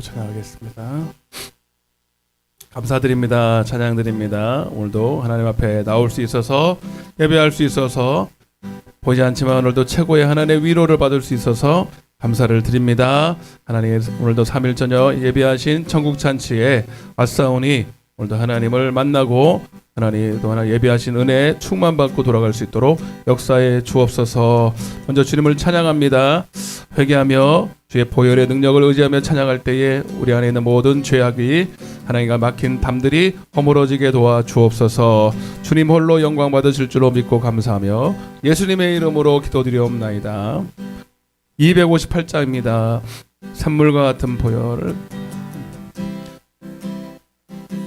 찬양하겠습니다. 감사드립니다. 찬양드립니다. 오늘도 하나님 앞에 나올 수 있어서 예배할 수 있어서 보이지 않지만 오늘도 최고의 하나님의 위로를 받을 수 있어서 감사를 드립니다. 하나님 오늘도 3일 저녁 예배하신 천국잔치에 왔사오니 오늘도 하나님을 만나고 하나님 또 하나 예배하신 은혜에 충만받고 돌아갈 수 있도록 역사에 주옵소서. 먼저 주님을 찬양합니다. 회개하며 주의 보혈의 능력을 의지하며 찬양할 때에 우리 안에 있는 모든 죄악이 하나님과 막힌 담들이 허물어지게 도와 주옵소서. 주님 홀로 영광 받으실 줄로 믿고 감사하며 예수님의 이름으로 기도드리옵나이다. 258장입니다. 샘물과 같은 보혈을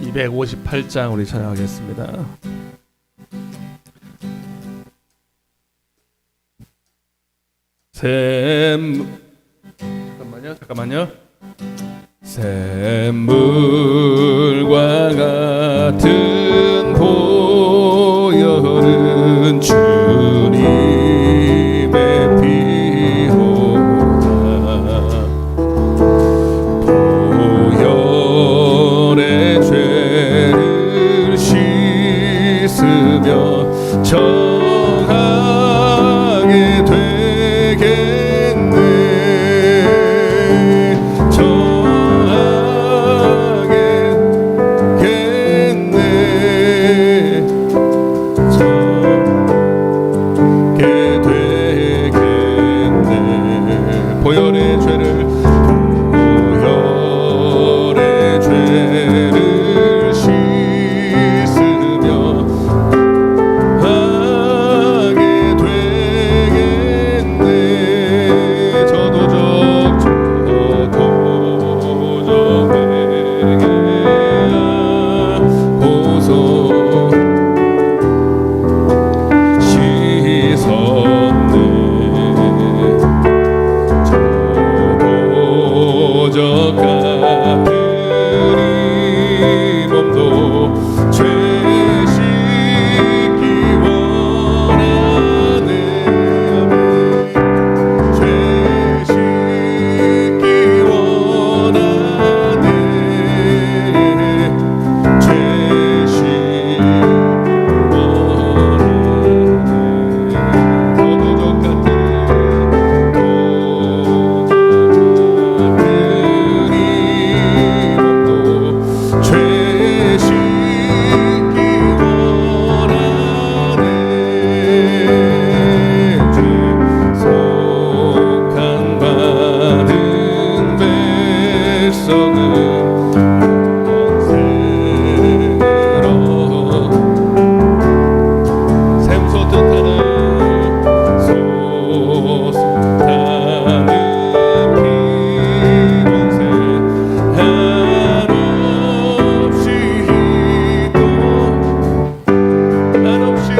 258장 우리 찬양하겠습니다. 잠깐만요. 샘물과 같은 보혈은 주님의 피로다. 보혈의 죄를 씻으며 정하게 되겠네. 보혈의 죄를 씻으며 하게 되겠네. 저도적 고소 씻었네. 같은 이 몸도 죄 씻기 원하네. 죄 씻기 원하네. 죄 씻기 원하네. 도적 같은 한없이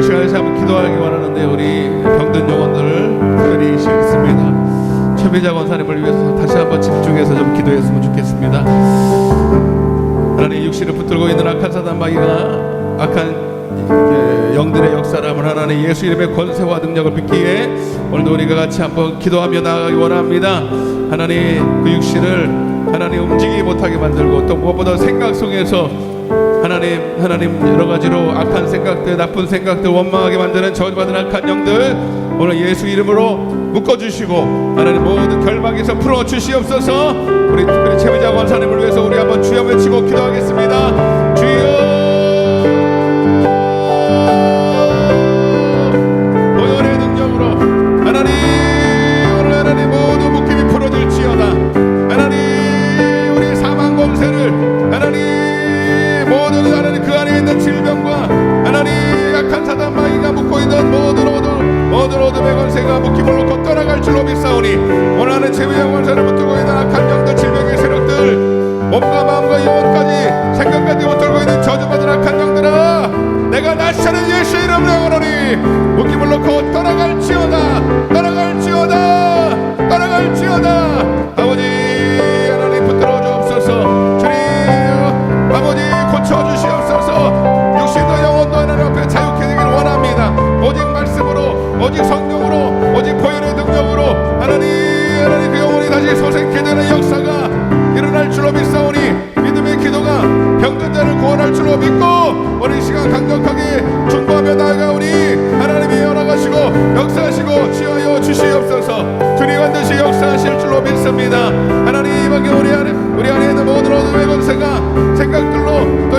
시간에 한번 기도하기 원하는데 우리 병든 영혼들을 특별히 시작했습니다. 최미자 권사님을 위해서 다시 한번 집중해서 좀 기도했으면 좋겠습니다. 하나님 육신을 붙들고 있는 악한 사단 마귀가 악한 영들의 역사람을 하나님 예수 이름의 권세와 능력을 믿기에 오늘도 우리가 같이 한번 기도하며 나아가기 원합니다. 하나님 그 육신을 하나님 움직이지 못하게 만들고 또 무엇보다 생각 속에서 하나님 여러 가지로 악한 생각들, 나쁜 생각들, 원망하게 만드는 저주받은 악한 영들 오늘 예수 이름으로 묶어주시고 하나님 모든 결박에서 풀어주시옵소서. 우리 특별히 최미자 권사님을 위해서 우리 한번 주여 외치고 기도하겠습니다. 주여 보혈의 능력으로 하나님 오늘 하나님 모두 묶임이 풀어질지어다. 하나님 우리 사망 권세를 하나님 모든 하나님 그 안에 있는 질병과 하나님 약한 사단 마귀가 묶고 있는 모든 어둠의 권세가 묶임을 놓고 떠나갈 줄로 믿사오니 오늘 하나님 최미자 권사를 붙들고 있는 악한 영들 질병의 세력들 몸과 마음과 영혼까지 생각까지 붙들고 있는 저주받은 악한 영들아 내가 나시는 예수 이름으로 영원하니 묶임을 놓고 떠나갈지어다 떠나갈지어다. 아버지 하나님 붙들어 주옵소서. 주님 아버지 고쳐주시옵소서. 육신도 영혼도 하나님 앞에 자유케 되기를 원합니다. 오직 말씀으로 오직 성령으로 오직 보혈의 능력으로 하나님 그 영혼이 다시 소생케 되는 역사가 일어날 줄로 믿사오니 믿음의 기도가 병든 자를 구원할 줄로 믿고 오늘 시간 강력하게 중보하며 나아가오니 하나님이 열어가시고 역사하시고 취하여 주시옵소서. 주님 반드시 역사하실 줄로 믿습니다. 하나님 우리 안에 있는 모든 어둠의 권세가 생각들로 또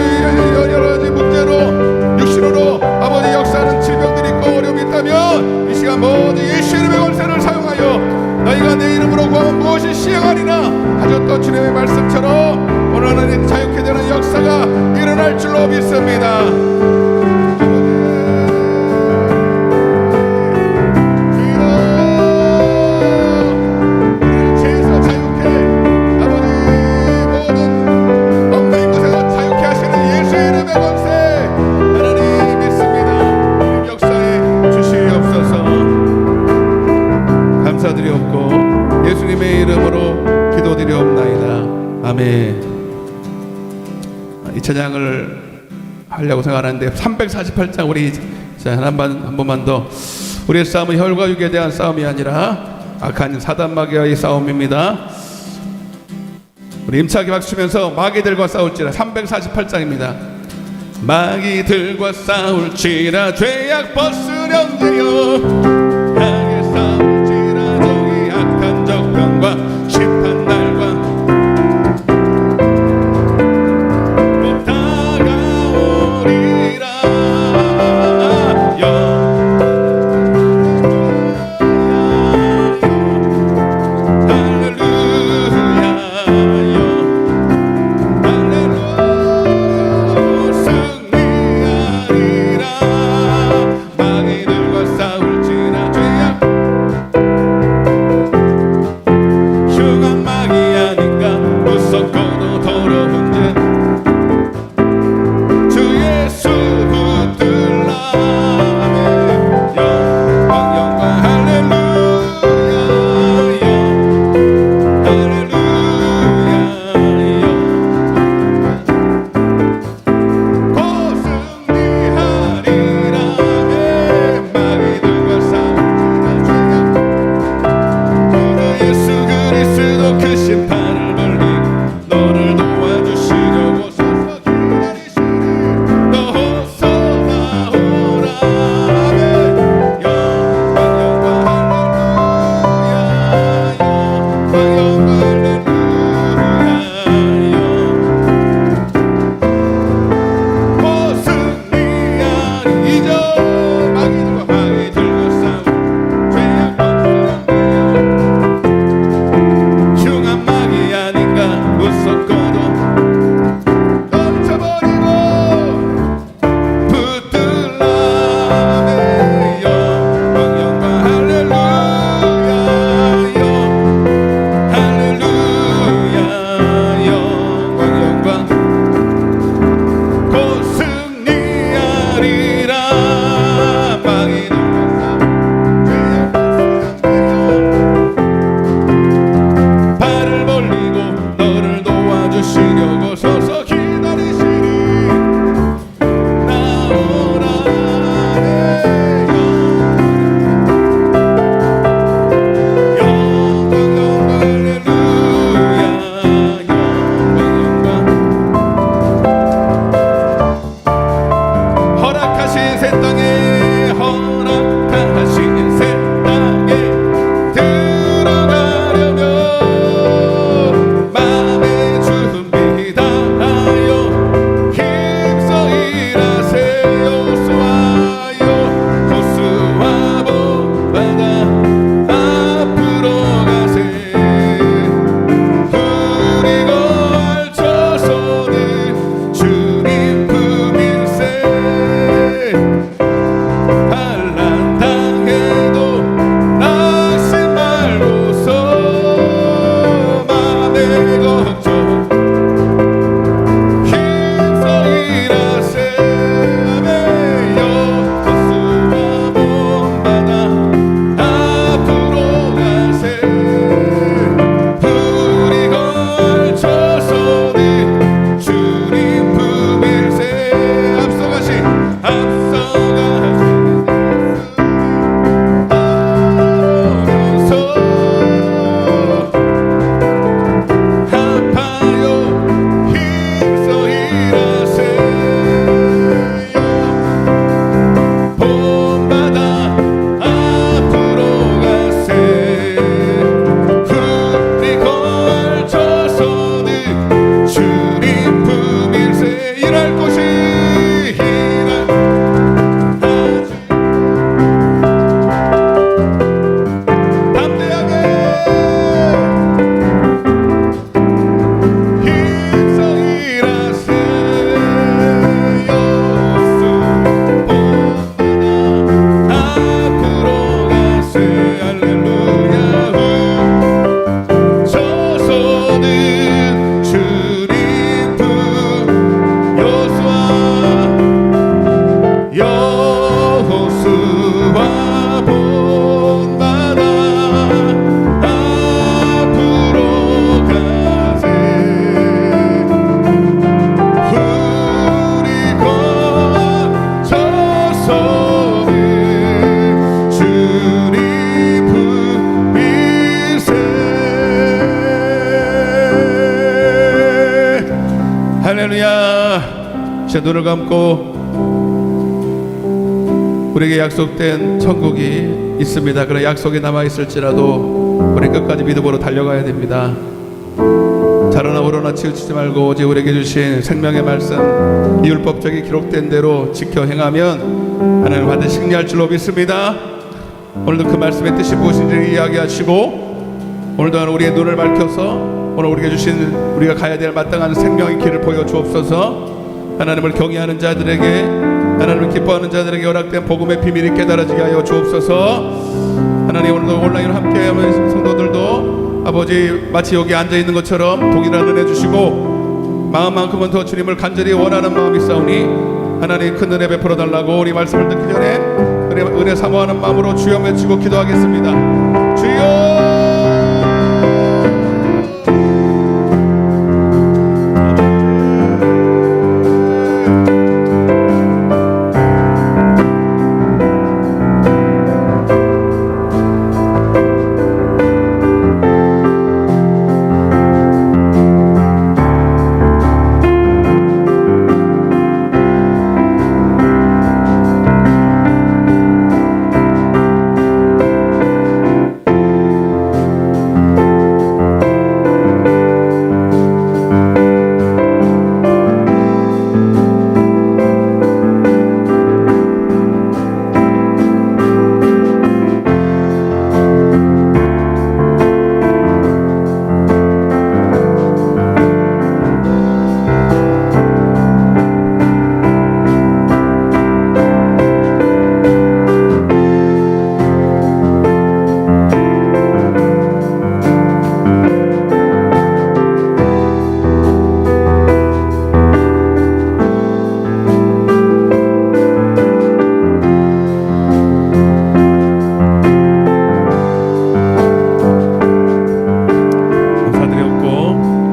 여러 가지 문제로 육신으로 아버지 역사하는 질병들이 있고 어려움이 있다면 이 시간 모두 예수 이름의 권세를 사용하여 너희가 내 이름으로 구하면 무엇이 시행하리나 하셨던 주님의 말씀처럼 오늘 하나님 자유케 되는 역사가 일어날 줄로 믿습니다. 감사드리옵고 예수님의 이름으로 기도드리옵나이다. 아멘. 이 찬양을 하려고 생각하는데 348장 우리 한 번만 더 우리의 싸움은 혈과 육에 대한 싸움이 아니라 악한 사단 마귀와의 싸움입니다. 우리 힘차게 박수면서 마귀들과 싸울지라 348장입니다. 마귀들과 싸울지라 죄악 벗으련되어 심판날과 곧 다가오리라. 승리하리라. 마귀들과 싸울지라 이제 눈을 감고 우리에게 약속된 천국이 있습니다. 그런 약속이 남아있을지라도 우리 끝까지 믿음으로 달려가야 됩니다. 자로나 우로나 치우치지 말고 오직 우리에게 주신 생명의 말씀, 이 율법적이 기록된 대로 지켜 행하면 하나님 반드시 승리할 줄로 믿습니다. 오늘도 그 말씀의 뜻이 무엇인지 이야기하시고, 오늘도 우리의 눈을 밝혀서 오늘 우리에게 주신 우리가 가야 될 마땅한 생명의 길을 보여주옵소서. 하나님을 경외하는 자들에게, 하나님을 기뻐하는 자들에게 허락된 복음의 비밀이 깨달아지게 하여 주옵소서. 하나님, 오늘도 온라인으로 함께하는 성도들도 아버지 마치 여기 앉아있는 것처럼 동일한 은혜 주시고, 마음만큼은 더 주님을 간절히 원하는 마음이 있사오니 하나님 큰 은혜 베풀어 달라고 우리 말씀을 듣기 전에 은혜 사모하는 마음으로 주여 외치고 기도하겠습니다. 주여!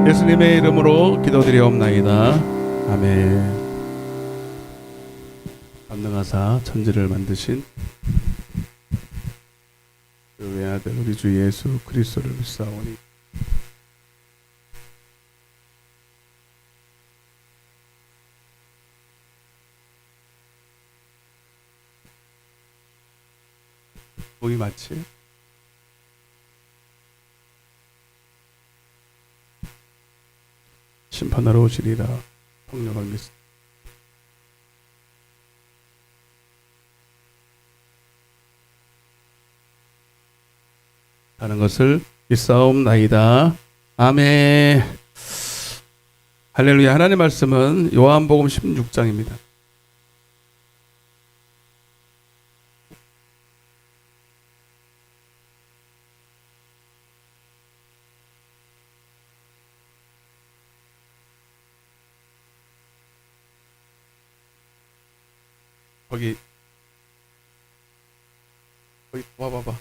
예수님의 이름으로 기도드리옵나이다. 아멘. 만능하사 천지를 만드신 그 외아들 우리 주 예수 그리스도를 믿사오니 목이 맞지? 심판하러 오시리라. 성령을 믿습니다. 하는 것을 믿사옵나이다. 아멘. 할렐루야. 하나님의 말씀은 요한복음 16장입니다. 거기 와봐봐.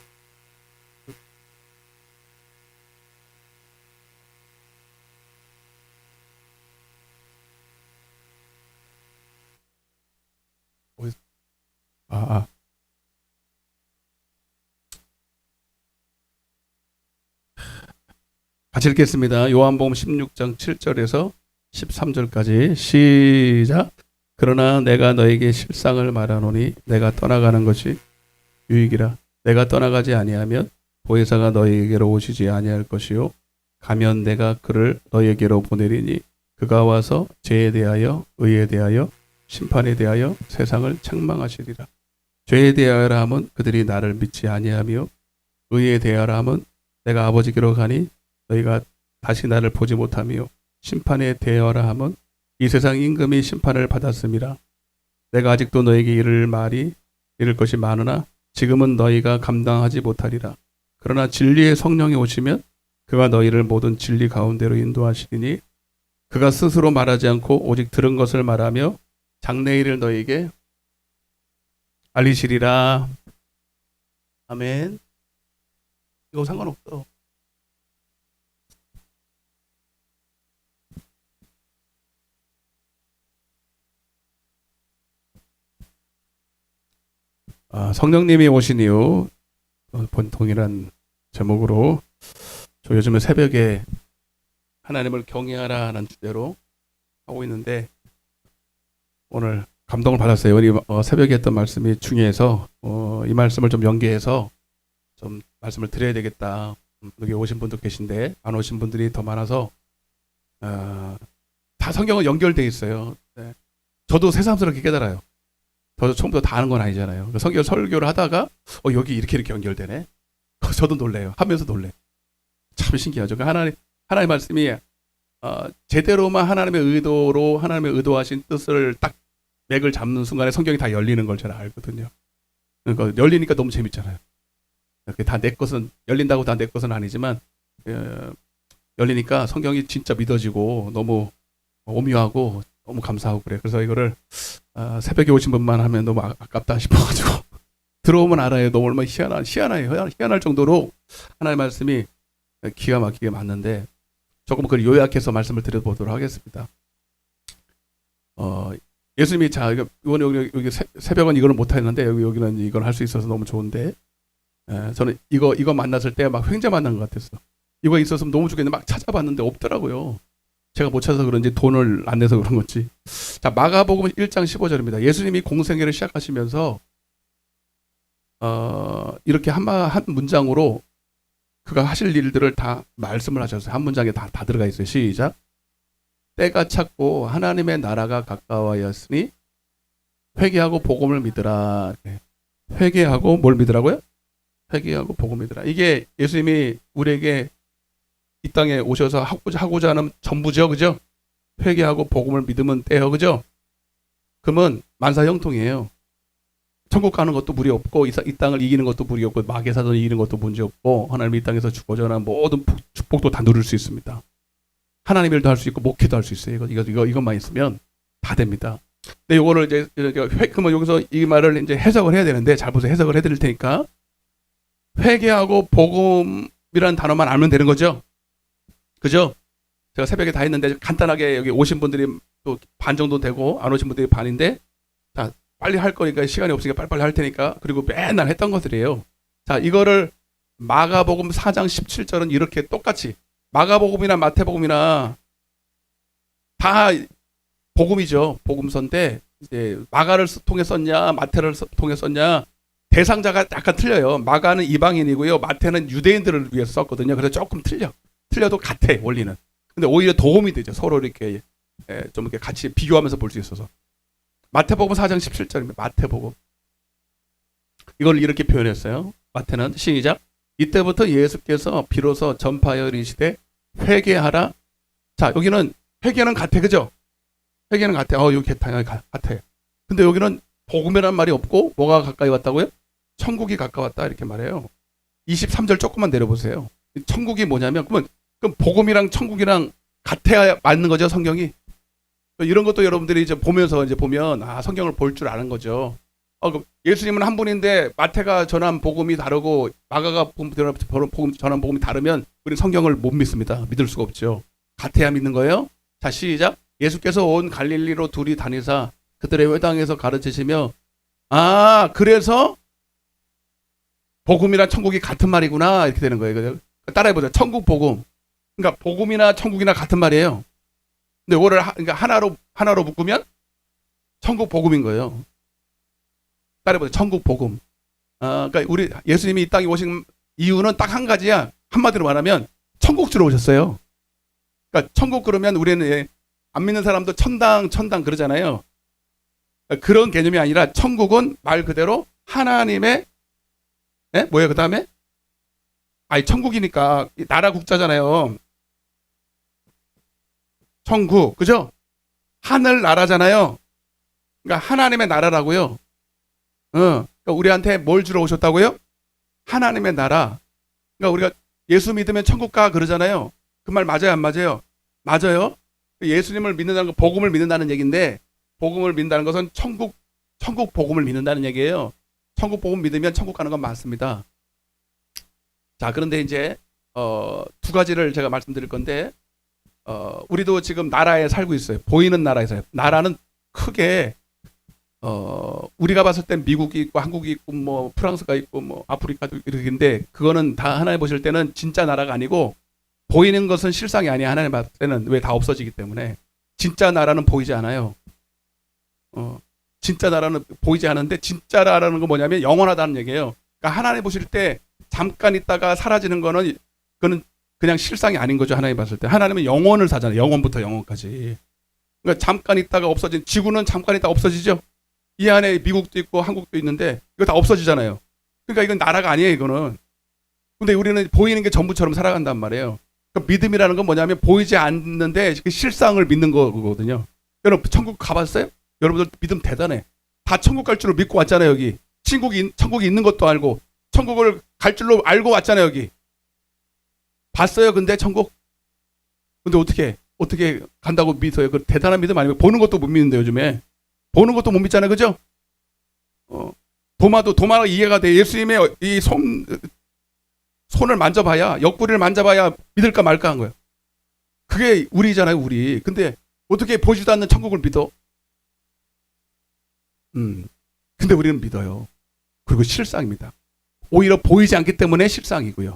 같이 읽겠습니다. 요한복음 16장 7절에서 13절까지 시작. 그러나 내가 너에게 실상을 말하노니 내가 떠나가는 것이 유익이라. 내가 떠나가지 아니하면 보혜사가 너희에게로 오시지 아니할 것이요 가면 내가 그를 너희에게로 보내리니 그가 와서 죄에 대하여 의에 대하여 심판에 대하여 세상을 책망하시리라. 죄에 대하여라 함은 그들이 나를 믿지 아니하며 의에 대하여라 함은 내가 아버지께로 가니 너희가 다시 나를 보지 못하며 심판에 대하여라 함은 이 세상 임금이 심판을 받았음이라. 내가 아직도 너에게 이를 것이 많으나 지금은 너희가 감당하지 못하리라. 그러나 진리의 성령이 오시면 그가 너희를 모든 진리 가운데로 인도하시리니 그가 스스로 말하지 않고 오직 들은 것을 말하며 장래일을 너희에게 알리시리라. 아멘. 이거 상관없어. 성령님이 오신 이후 동일한 제목으로 저 요즘에 새벽에 하나님을 경외하라 하는 주제로 하고 있는데, 오늘 감동을 받았어요. 우리 새벽에 했던 말씀이 중요해서 이 말씀을 좀 연계해서 좀 말씀을 드려야 되겠다. 여기 오신 분도 계신데 안 오신 분들이 더 많아서 다 성경은 연결돼 있어요. 네. 저도 새삼스럽게 깨달아요. 저도 처음부터 다 아는 건 아니잖아요. 성경 설교를 하다가 여기 이렇게 연결되네. 저도 놀래요. 하면서 놀래. 참 신기하죠. 하나님 말씀이 제대로만 하나님의 의도로 하나님의 의도하신 뜻을 딱 맥을 잡는 순간에 성경이 다 열리는 걸 제가 알거든요. 그러니까 열리니까 너무 재밌잖아요. 다 내 것은 열린다고 다 내 것은 아니지만 열리니까 성경이 진짜 믿어지고 너무 오묘하고 너무 감사하고 그래. 그래서 이거를 새벽에 오신 분만 하면 너무 아깝다 싶어가지고 들어오면 알아요. 너무 얼마나 희한할 정도로 하나님의 말씀이 기가 막히게 맞는데 조금 그걸 요약해서 말씀을 드려보도록 하겠습니다. 예수님이 여기 새벽은 이걸 못했는데 여기는 이걸 할 수 있어서 너무 좋은데 저는 이거 만났을 때 막 횡재 만난 것 같았어. 이거 있었으면 너무 좋겠는데 막 찾아봤는데 없더라고요. 제가 못 찾아서 그런지 돈을 안 내서 그런 건지. 자, 마가복음 1장 15절입니다. 예수님이 공생애를 시작하시면서 이렇게 한 문장으로 그가 하실 일들을 다 말씀을 하셨어요. 한 문장에 다 들어가 있어요. 시작. 때가 찼고 하나님의 나라가 가까워였으니 회개하고 복음을 믿으라. 회개하고 뭘 믿으라고요? 회개하고 복음을 믿으라. 이게 예수님이 우리에게 이 땅에 오셔서 하고자 하는 전부죠. 그죠? 회개하고 복음을 믿으면 돼요. 그죠? 그러면 만사형통이에요. 천국 가는 것도 무리 없고 이 땅을 이기는 것도 무리 없고 마귀의 사전을 이기는 것도 문제 없고 하나님이 이 땅에서 주고자 하는 모든 축복도 다 누릴 수 있습니다. 하나님 일도 할 수 있고 목회도 할 수 있어요. 이것만 있으면 다 됩니다. 근데 이거를 이제 그러면 여기서 이 말을 이제 해석을 해야 되는데 잘 보세요. 해석을 해드릴 테니까 회개하고 복음이라는 단어만 알면 되는 거죠. 그죠? 제가 새벽에 다 했는데 간단하게 여기 오신 분들이 또 반 정도 되고 안 오신 분들이 반인데 자 빨리 할 거니까 시간이 없으니까 빨리빨리 할 테니까 그리고 맨날 했던 것들이에요. 자 이거를 마가복음 4장 17절은 이렇게 똑같이 마가복음이나 마태복음이나 다 복음이죠. 복음서인데 이제 마가를 통해 썼냐 마태를 통해 썼냐 대상자가 약간 틀려요. 마가는 이방인이고요. 마태는 유대인들을 위해서 썼거든요. 그래서 조금 틀려도 같아 원리는. 근데 오히려 도움이 되죠. 서로 이렇게 좀 이렇게 같이 비교하면서 볼 수 있어서. 마태복음 4장 17절입니다. 마태복음. 이걸 이렇게 표현했어요. 마태는 시작. 이때부터 예수께서 비로소 전파하여 이르시되 회개하라. 자 여기는 회개는 같아. 그죠? 회개는 같아. 여기 같아. 근데 여기는 복음이라는 말이 없고 뭐가 가까이 왔다고요? 천국이 가까웠다 이렇게 말해요. 23절 조금만 내려보세요. 천국이 뭐냐면 그럼 복음이랑 천국이랑 같아야 맞는 거죠. 성경이. 이런 것도 여러분들이 이제 보면서 이제 보면 성경을 볼 줄 아는 거죠. 예수님은 한 분인데 마태가 전한 복음이 다르고 마가가 전한 복음이 다르면 우리는 성경을 못 믿습니다. 믿을 수가 없죠. 같아야 믿는 거예요. 자 시작. 예수께서 온 갈릴리로 둘이 다니사 그들의 회당에서 가르치시며 그래서 복음이랑 천국이 같은 말이구나 이렇게 되는 거예요. 따라해보자. 천국 복음. 그러니까 복음이나 천국이나 같은 말이에요. 근데 이거를 그러니까 하나로 묶으면 천국 복음인 거예요. 따라해보자. 천국 복음. 그러니까 우리 예수님이 이 땅에 오신 이유는 딱 한 가지야. 한마디로 말하면 천국 주러 오셨어요. 그러니까 천국 그러면 우리는 안 믿는 사람도 천당 그러잖아요. 그런 개념이 아니라 천국은 말 그대로 하나님의 뭐예요? 그 다음에 천국이니까 나라 국자잖아요. 천국 그죠? 하늘 나라잖아요. 그러니까 하나님의 나라라고요. 그러니까 우리한테 뭘 주러 오셨다고요? 하나님의 나라. 그러니까 우리가 예수 믿으면 천국 가 그러잖아요. 그 말 맞아요, 안 맞아요? 맞아요. 예수님을 믿는다는 건 복음을 믿는다는 얘기인데 복음을 믿는다는 것은 천국 복음을 믿는다는 얘기예요. 천국 복음 믿으면 천국 가는 건 맞습니다. 자, 그런데 이제 두 가지를 제가 말씀드릴 건데 우리도 지금 나라에 살고 있어요. 보이는 나라에서요. 나라는 크게 우리가 봤을 땐 미국이 있고 한국이 있고 뭐 프랑스가 있고 뭐 아프리카도 이렇게인데 그거는 다 하나님 보실 때는 진짜 나라가 아니고 보이는 것은 실상이 아니야. 하나님 봤을 때는 왜 다 없어지기 때문에 진짜 나라는 보이지 않아요. 진짜 나라는 보이지 않는데 진짜라는 건 뭐냐면 영원하다는 얘기예요. 그러니까 하나님 보실 때 잠깐 있다가 사라지는 거는 그거는 그냥 실상이 아닌 거죠. 하나님 봤을 때 하나님은 영원을 사잖아요. 영원부터 영원까지. 그러니까 잠깐 있다가 없어진 지구는 잠깐 있다가 없어지죠. 이 안에 미국도 있고 한국도 있는데 이거 다 없어지잖아요. 그러니까 이건 나라가 아니에요. 이거는. 근데 우리는 보이는 게 전부처럼 살아간단 말이에요. 그러니까 믿음이라는 건 뭐냐면 보이지 않는데 그 실상을 믿는 거거든요. 여러분 천국 가봤어요? 여러분들 믿음 대단해. 다 천국 갈 줄로 믿고 왔잖아요. 여기 천국이 있는 것도 알고 천국을 갈 줄로 알고 왔잖아요. 여기 봤어요. 근데 천국 근데 어떻게 간다고 믿어요? 그 대단한 믿음 아니면 보는 것도 못 믿는데 요즘에 보는 것도 못 믿잖아요. 그죠? 도마가 이해가 돼. 예수님의 이 손을 만져봐야 옆구리를 만져봐야 믿을까 말까 한 거예요. 그게 우리잖아요. 우리. 근데 어떻게 보지도 않는 천국을 믿어? 근데 우리는 믿어요. 그리고 실상입니다. 오히려 보이지 않기 때문에 실상이고요.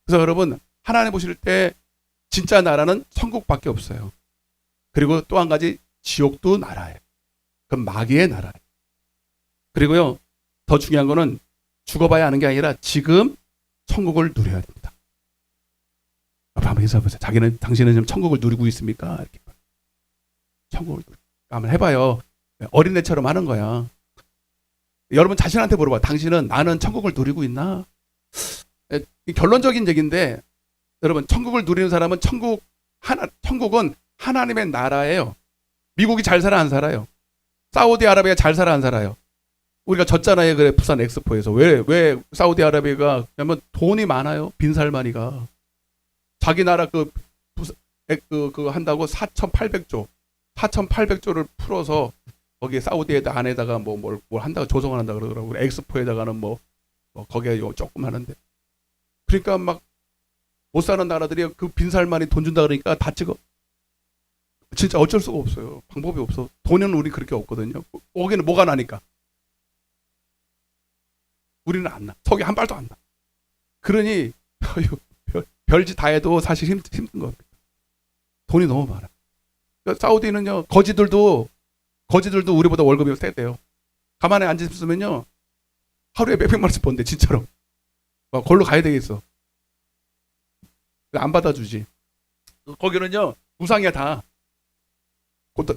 그래서 여러분 하나님 보실 때 진짜 나라는 천국밖에 없어요. 그리고 또 한 가지 지옥도 나라예요. 그건 마귀의 나라예요. 그리고요 더 중요한 거는 죽어봐야 아는 게 아니라 지금 천국을 누려야 됩니다. 한번 인사해보세요. 당신은 지금 천국을 누리고 있습니까? 이렇게. 천국을 한번 해봐요. 어린애처럼 하는 거야. 여러분 자신한테 물어봐. 당신은 나는 천국을 누리고 있나? 결론적인 얘기인데 여러분 천국을 누리는 사람은 천국은 하나님의 나라예요. 미국이 잘 살아 안 살아요? 사우디아라비아 잘 살아 안 살아요? 우리가 졌잖아요. 그래 부산 엑스포에서 왜 사우디아라비아가 그러면 돈이 많아요. 빈살만이가 자기 나라 그 한다고 4,800조를 풀어서 거기에 사우디에다 안에다가 뭘 한다고 조성을 한다 그러더라고요. 엑스포에다가는 거기에 조금 하는데 그러니까 막 못 사는 나라들이 그 빈살만이 돈 준다 그러니까 다 찍어. 진짜 어쩔 수가 없어요. 방법이 없어. 돈은 우리 그렇게 없거든요. 거기는 뭐가 나니까. 우리는 안 나. 석이 한 발도 안 나. 그러니 별짓 다 해도 사실 힘든 겁니다. 돈이 너무 많아. 그러니까 사우디는요 거지들도 우리보다 월급이 세대요. 가만히 앉아 있으면요 하루에 몇백만 원씩 번대 진짜로. 걸로 가야 되겠어. 안 받아주지. 거기는요 무상이야 다.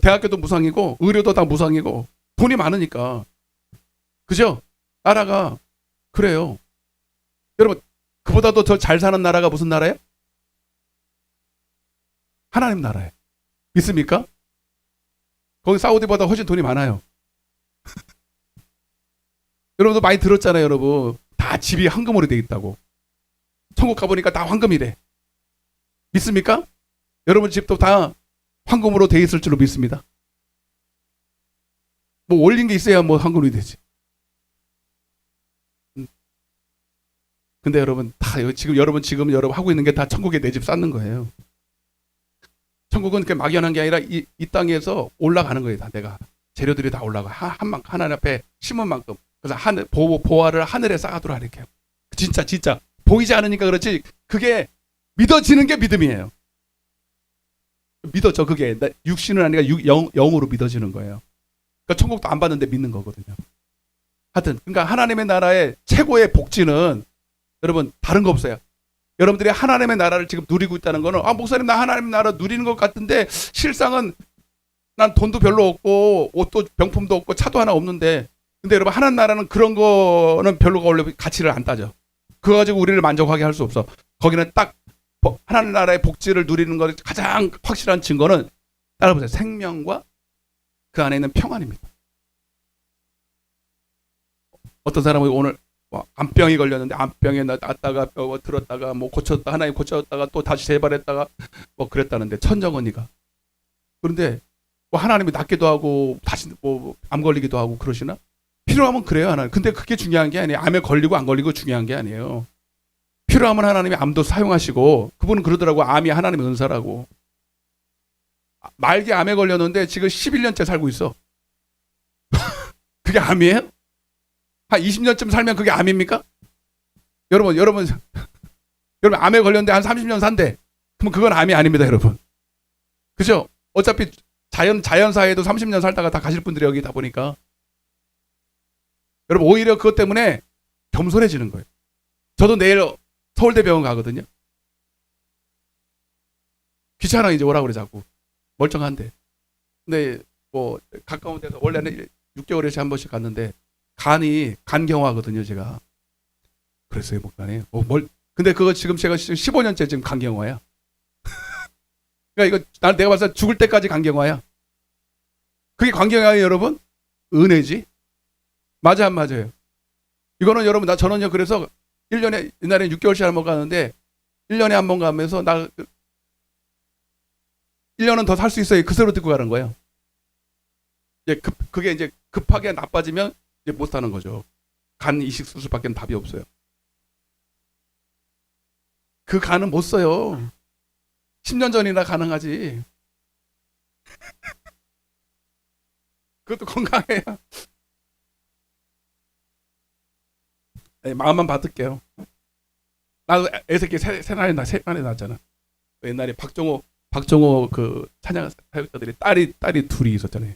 대학교도 무상이고 의료도 다 무상이고 돈이 많으니까. 그죠? 나라가 그래요. 여러분 그보다도 더 잘 사는 나라가 무슨 나라예요? 하나님 나라예요. 믿습니까? 거기 사우디보다 훨씬 돈이 많아요. 여러분도 많이 들었잖아요. 여러분 다 집이 황금으로 돼 있다고. 천국 가보니까 다 황금이래. 믿습니까? 여러분 집도 다 황금으로 돼 있을 줄로 믿습니다. 올린 게 있어야 황금이 되지. 근데 여러분 다 여러분 하고 있는 게 다 천국에 내 집 쌓는 거예요. 천국은 그렇게 막연한 게 아니라 이 땅에서 올라가는 거예요. 다 내가 재료들이 다 올라가. 하나님 앞에 심은 만큼. 그래서 보화를 하늘에 쌓아두라 이렇게. 진짜 보이지 않으니까 그렇지. 그게 믿어지는 게 믿음이에요. 믿어져 그게. 육신은 아니라 영으로 믿어지는 거예요. 그러니까 천국도 안 받는데 믿는 거거든요. 하여튼 그러니까 하나님의 나라의 최고의 복지는 여러분 다른 거 없어요. 여러분들이 하나님의 나라를 지금 누리고 있다는 거는 목사님 나 하나님의 나라 누리는 것 같은데 실상은 난 돈도 별로 없고 옷도 병품도 없고 차도 하나 없는데 근데 여러분 하나님 나라는 그런 거는 별로 원래 가치를 안 따져. 그거 가지고 우리를 만족하게 할 수 없어. 거기는 딱 하나님 나라의 복지를 누리는 것 가장 확실한 증거는 따라보세요. 생명과 그 안에 있는 평안입니다. 어떤 사람은 오늘 암병이 걸렸는데 암병에 낫다가 들었다가 고쳤다 하나님 고쳤다가 또 다시 재발했다가 그랬다는데 천정언니가 그런데 하나님이 낫기도 하고 다시 암 걸리기도 하고 그러시나? 필요하면 그래요 하나님. 근데 그게 중요한 게 아니에요. 암에 걸리고 안 걸리고 중요한 게 아니에요. 필요하면 하나님이 암도 사용하시고 그분은 그러더라고. 암이 하나님의 은사라고. 말기 암에 걸렸는데 지금 11년째 살고 있어. 그게 암이에요? 한 20년쯤 살면 그게 암입니까? 여러분 암에 걸렸는데 한 30년 산대. 그럼 그건 암이 아닙니다, 여러분. 그죠? 어차피 자연사에도 30년 살다가 다 가실 분들이 여기 다 보니까. 여러분, 오히려 그것 때문에 겸손해지는 거예요. 저도 내일 서울대병원 가거든요. 귀찮아, 이제 오라고 그래, 자꾸. 멀쩡한데. 근데, 뭐, 가까운 데서, 원래는 6개월에 한 번씩 갔는데, 간경화거든요, 제가. 그랬어요, 목사님. 근데 그거 지금 제가 15년째 지금 간경화야. 그러니까 이거, 내가 봐서 죽을 때까지 간경화야. 그게 간경화예요, 여러분? 은혜지? 맞아, 안 맞아요? 이거는 여러분, 저는요, 그래서 1년에, 옛날에 6개월씩 한 번 가는데, 1년에 한 번 가면서, 1년은 더 살 수 있어요. 그 소리 듣고 가는 거예요. 그게 이제 급하게 나빠지면 이제 못 사는 거죠. 간 이식 수술밖에 답이 없어요. 그 간은 못 써요. 10년 전이나 가능하지. 그것도 건강해야. 네, 마음만 받을게요. 나도 애새끼 세 마리 낳았잖아. 옛날에 박종호 그 찬양 사역자들이 딸이 둘이 있었잖아요.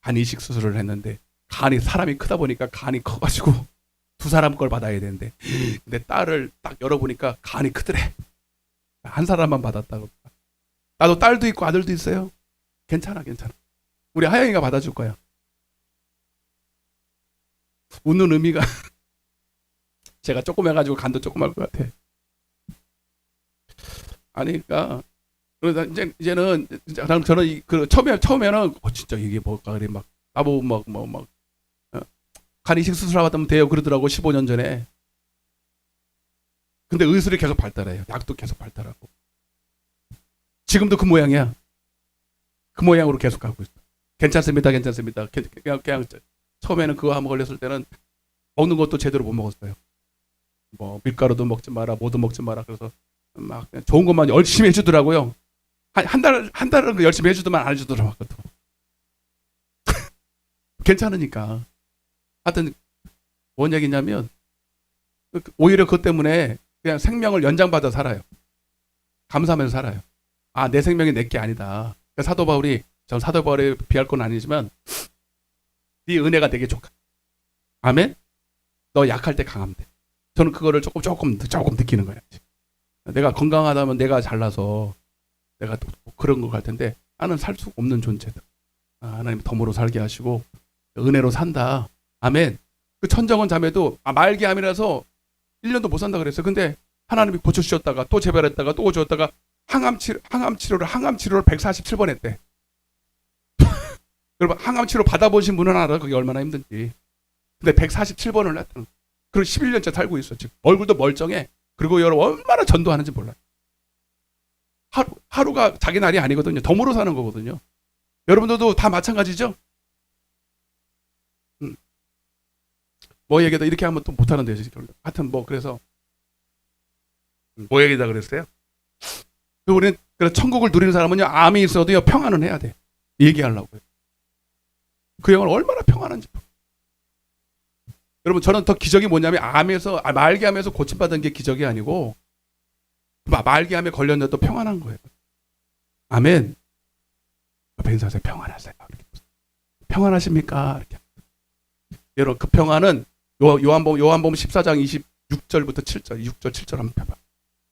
간 이식 수술을 했는데 간이 사람이 크다 보니까 간이 커가지고 두 사람 걸 받아야 되는데 근데 딸을 딱 열어보니까 간이 크더래. 한 사람만 받았다고. 나도 딸도 있고 아들도 있어요. 괜찮아. 우리 하영이가 받아줄 거야. 웃는 의미가 제가 조금 해가지고 간도 조그말 것 같아. 아니, 그러니까 이제는 저는 그 처음에는 진짜 이게 뭘까 그래 막 나보고 막 간 이식 수술하면 돼요 그러더라고 15년 전에. 근데 의술이 계속 발달해요. 약도 계속 발달하고. 지금도 그 모양이야. 그 모양으로 계속 가고 있어. 괜찮습니다. 그냥 처음에는 그거 한번 걸렸을 때는 먹는 것도 제대로 못 먹었어요. 뭐 밀가루도 먹지 마라, 뭐도 먹지 마라. 그래서 막 그냥 좋은 것만 열심히 해주더라고요. 한 달은 열심히 해주더만 안 해주더라고요. 괜찮으니까. 하여튼 뭔 얘기냐면 오히려 그것 때문에 그냥 생명을 연장받아 살아요. 감사하면서 살아요. 아, 내 생명이 내게 아니다. 그러니까 전 사도 바울에 비할 건 아니지만 네 은혜가 되게 좋아. 아멘? 너 약할 때 강하면 돼. 저는 그거를 조금 느끼는 거야. 내가 건강하다면 내가 잘나서 내가 또 그런 거 갈 텐데 나는 살 수 없는 존재다. 하나님 덤으로 살게 하시고 은혜로 산다. 아멘. 그 천정원 자매도 말기암이라서 1년도 못 산다 그랬어요. 근데 하나님이 고쳐주셨다가 또 재발했다가 또 고쳐줬다가 항암 치료를 147번 했대. 여러분 항암 치료 받아보신 분은 알아. 그게 얼마나 힘든지. 근데 147번을 했다는. 그리고 11년째 살고 있어 지금. 얼굴도 멀쩡해. 그리고 여러분 얼마나 전도하는지 몰라요. 하루가 자기 날이 아니거든요. 덤으로 사는 거거든요. 여러분들도 다 마찬가지죠? 뭐 얘기다 이렇게 하면 또 못하는데요. 하여튼 뭐 그래서 뭐 얘기다 그랬어요? 우리는 천국을 누리는 사람은요. 암이 있어도요. 평안은 해야 돼. 얘기하려고요. 그 영을 얼마나 평안한지. 여러분 저는 더 기적이 뭐냐면 말기암에서 고침받은 게 기적이 아니고 말기암에 걸렸는데도 평안한 거예요. 아멘. 옆에 인사하세요. 평안하세요. 평안하십니까? 이렇게. 여러분 그 평안은 요한복음 14장 26절부터 7절 6절 7절 한번 펴봐.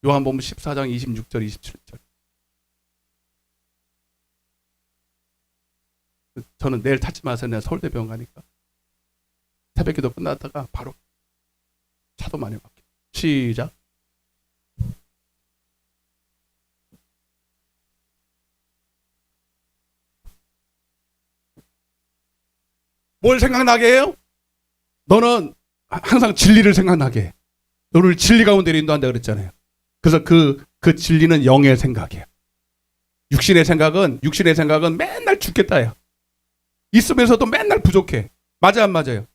요한복음 14장 26절 27절. 저는 내일 찾지 마세요. 내가 서울대병원 가니까. 새벽기도 끝났다가 바로 차도 많이 막혀. 시작. 뭘 생각나게 해요? 너는 항상 진리를 생각나게 해. 너를 진리 가운데 인도한다 그랬잖아요. 그래서 그 진리는 영의 생각이에요. 육신의 생각은 맨날 죽겠다야. 있으면서도 맨날 부족해. 맞아 안 맞아요?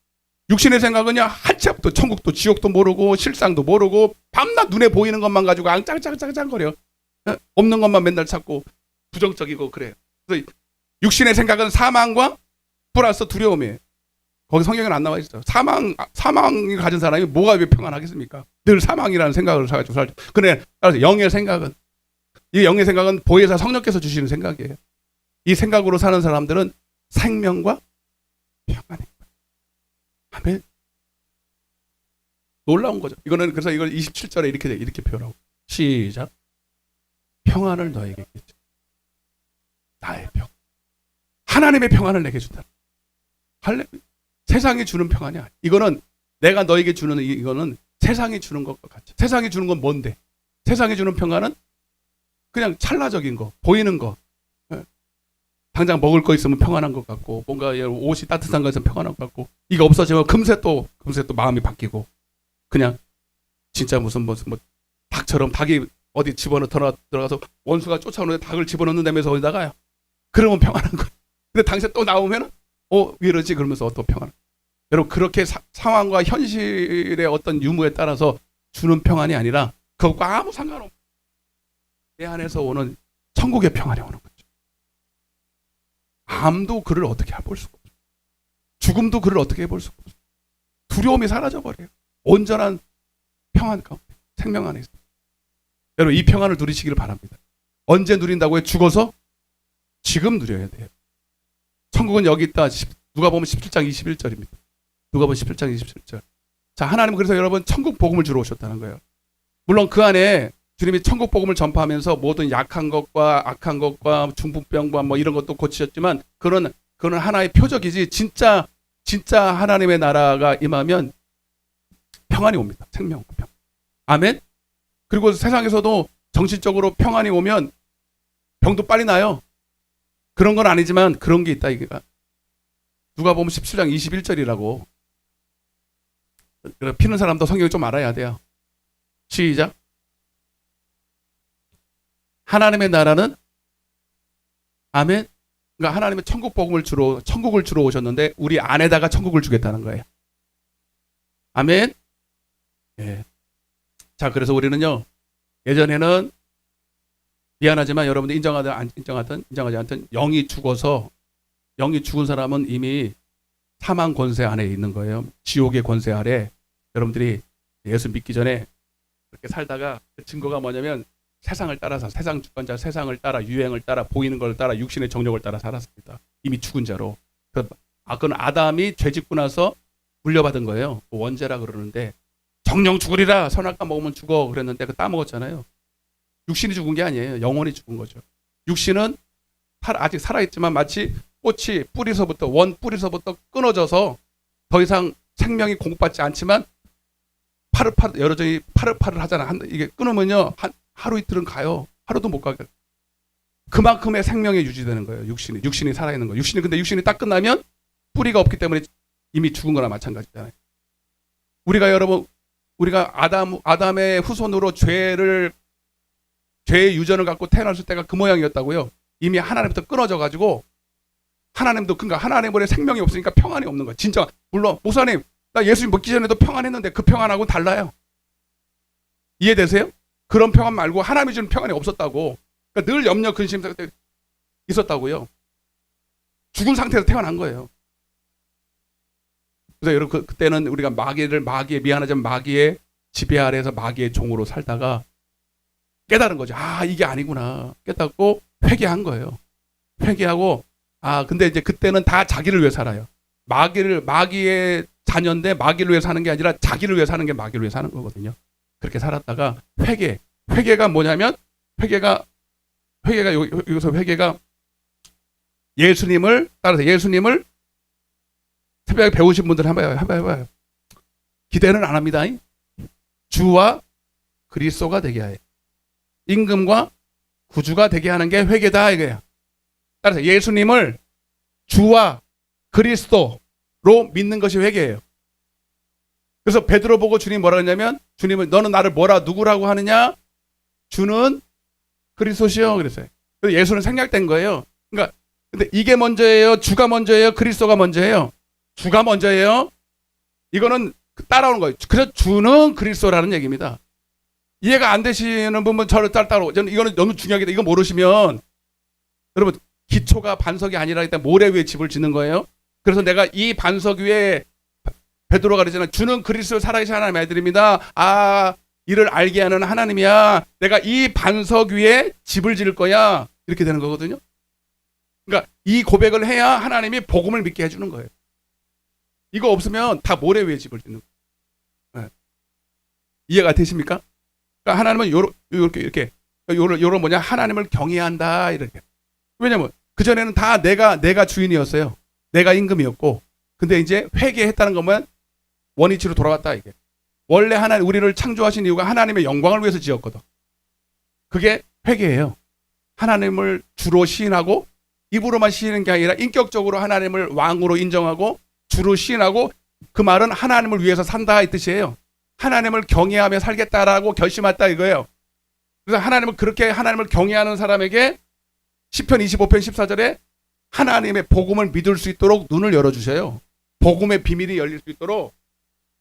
육신의 생각은요 한치 앞도 천국도 지옥도 모르고 실상도 모르고 밤낮 눈에 보이는 것만 가지고 앙짱짱짱짱거려. 없는 것만 맨날 찾고 부정적이고 그래요. 그래서 육신의 생각은 사망과 플러스 두려움이에요. 거기 성경에는 안 나와 있어요. 사망이 가진 사람이 뭐가 왜 평안하겠습니까? 늘 사망이라는 생각을 가지고 살죠. 그래, 따라서 영의 생각은 이 영의 생각은 보혜사 성령께서 주시는 생각이에요. 이 생각으로 사는 사람들은 생명과 평안인 거예요. 아멘. 놀라운 거죠. 이거는 그래서 이걸 27절에 이렇게 표현하고 시작. 평안을 너에게 주겠죠. 나의 평. 하나님의 평안을 내게 준다. 세상이 주는 평안이 아니야. 이거는 내가 너에게 주는 이거는 세상이 주는 것과 같죠. 세상이 주는 건 뭔데? 세상이 주는 평안은 그냥 찰나적인 거, 보이는 거. 당장 먹을 거 있으면 평안한 것 같고, 뭔가 옷이 따뜻한 거 있으면 평안한 것 같고, 이거 없어지면 금세 또 마음이 바뀌고, 그냥 진짜 무슨 닭처럼 닭이 어디 들어가서 원수가 쫓아오는데 닭을 집어넣는 데면서 어디 나가요? 그러면 평안한 거예요. 근데 당시에 또 나오면 왜 이러지? 그러면서 또 평안. 여러분 그렇게 상황과 현실의 어떤 유무에 따라서 주는 평안이 아니라 그것과 아무 상관없는 내 안에서 오는 천국의 평안이 오는 거죠. 암도 그를 어떻게 해볼 수가 없어요. 죽음도 그를 어떻게 해볼 수가 없어요. 두려움이 사라져버려요. 온전한 평안 가운데 생명 안에 있어요. 여러분 이 평안을 누리시기를 바랍니다. 언제 누린다고요? 죽어서? 지금 누려야 돼요. 천국은 여기 있다. 누가복음 17장 21절입니다. 누가복음 17장 27절. 자, 하나님은 그래서 여러분 천국 복음을 주러 오셨다는 거예요. 물론 그 안에 주님이 천국 복음을 전파하면서 모든 약한 것과 악한 것과 중풍병과 이런 것도 고치셨지만 그런 하나의 표적이지 진짜 하나님의 나라가 임하면 평안이 옵니다. 생명, 평. 아멘. 그리고 세상에서도 정신적으로 평안이 오면 병도 빨리 나요. 그런 건 아니지만 그런 게 있다 이게가. 누가복음 17장 21절이라고. 피는 사람도 성경을 좀 알아야 돼요. 시작. 하나님의 나라는 아멘. 그러니까 하나님의 천국을 주러 오셨는데 우리 안에다가 천국을 주겠다는 거예요. 아멘. 예. 자, 그래서 우리는요. 예전에는 미안하지만 여러분들 인정하지 않든 영이 죽은 사람은 이미 사망 권세 안에 있는 거예요. 지옥의 권세 아래. 여러분들이 예수 믿기 전에 그렇게 살다가 그 증거가 뭐냐면 세상을 따라서 세상 주권자 세상을 따라 유행을 따라 보이는 걸 따라 육신의 정욕을 따라 살았습니다. 이미 죽은 자로. 그건 아담이 죄 짓고 나서 물려받은 거예요. 원죄라 그러는데 정령 죽으리라 선악과 먹으면 죽어 그랬는데 그 따먹었잖아요. 육신이 죽은 게 아니에요. 영혼이 죽은 거죠. 육신은 아직 살아있지만 마치 꽃이 원 뿌리서부터 끊어져서 더 이상 생명이 공급받지 않지만 여러저히 파릇파릇 하잖아. 이게 끊으면요 하루 이틀은 가요. 하루도 못 가게. 그만큼의 생명이 유지되는 거예요. 육신이 살아있는 거예요. 근데 육신이 딱 끝나면 뿌리가 없기 때문에 이미 죽은 거나 마찬가지잖아요. 우리가 아담의 후손으로 죄의 유전을 갖고 태어났을 때가 그 모양이었다고요. 이미 하나님부터 끊어져 가지고 그러니까 하나님의 생명이 없으니까 평안이 없는 거예요. 진짜 물론 목사님 나 예수님 믿기 전에도 평안했는데 그 평안하고는 달라요. 이해되세요? 그런 평안 말고 하나님이 주는 평안이 없었다고. 그러니까 늘 염려 근심 있었다고요. 죽은 상태에서 태어난 거예요. 그래서 여러분 그때는 우리가 마귀의 지배 아래에서 마귀의 종으로 살다가 깨달은 거죠. 이게 아니구나. 깨닫고 회개한 거예요. 회개하고 근데 이제 그때는 다 자기를 위해 살아요. 마귀의 자녀인데 마귀를 위해 사는 게 아니라 자기를 위해 사는 게 마귀를 위해 사는 거거든요. 그렇게 살았다가 회개가 뭐냐면 회개가 예수님을 따라서 예수님을 새벽에 배우신 분들 한번 해봐요. 기대는 안 합니다. 주와 그리스도가 되게 하여 임금과 구주가 되게 하는 게 회개다 이거예요. 따라서 예수님을 주와 그리스도로 믿는 것이 회개예요. 그래서 베드로 보고 주님 뭐라 했냐면 주님은 너는 나를 누구라고 하느냐? 주는 그리스도시요 그랬어요. 그래서 예수는 생략된 거예요. 그러니까 근데 이게 먼저예요? 주가 먼저예요? 그리스도가 먼저예요? 주가 먼저예요? 이거는 따라오는 거예요. 그래서 주는 그리스도라는 얘기입니다. 이해가 안 되시는 분은 저를 따라오고 저는 이거는 너무 중요하겠다. 이거 모르시면 여러분 기초가 반석이 아니라 일단 모래 위에 집을 짓는 거예요. 그래서 내가 이 반석 위에 베드로가 그러잖아요. 주는 그리스도 살아계신 하나님의 아들입니다. 이를 알게 하는 하나님이야. 내가 이 반석 위에 집을 지을 거야. 이렇게 되는 거거든요. 그러니까 이 고백을 해야 하나님이 복음을 믿게 해주는 거예요. 이거 없으면 다 모래 위에 집을 짓는 거예요. 네. 이해가 되십니까? 그러니까 하나님은 이렇게 요런 뭐냐, 하나님을 경외해야 한다 이렇게. 왜냐면 그 전에는 다 내가 주인이었어요. 내가 임금이었고, 근데 이제 회개했다는 거면 원위치로 돌아왔다 이게. 원래 하나님 우리를 창조하신 이유가 하나님의 영광을 위해서 지었거든. 그게 회개예요. 하나님을 주로 시인하고, 입으로만 시인하는 게 아니라 인격적으로 하나님을 왕으로 인정하고 주로 시인하고, 그 말은 하나님을 위해서 산다 이 뜻이에요. 하나님을 경외하며 살겠다라고 결심했다 이거예요. 그래서 하나님을 그렇게 하나님을 경외하는 사람에게 시편 25편 14절에 하나님의 복음을 믿을 수 있도록 눈을 열어주셔요. 복음의 비밀이 열릴 수 있도록.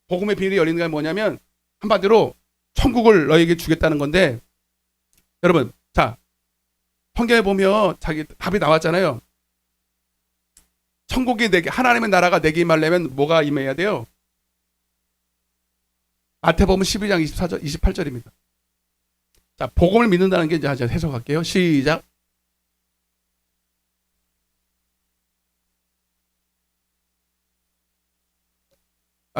복음의 비밀이 열리는 게 뭐냐면 한마디로 천국을 너에게 주겠다는 건데, 여러분 자 성경에 보면 자기 답이 나왔잖아요. 천국이 내게, 하나님의 나라가 내게 임하려면 뭐가 임해야 돼요? 마태복음 12장 24절 28절입니다. 자, 복음을 믿는다는 게 이제 해석할게요. 시작.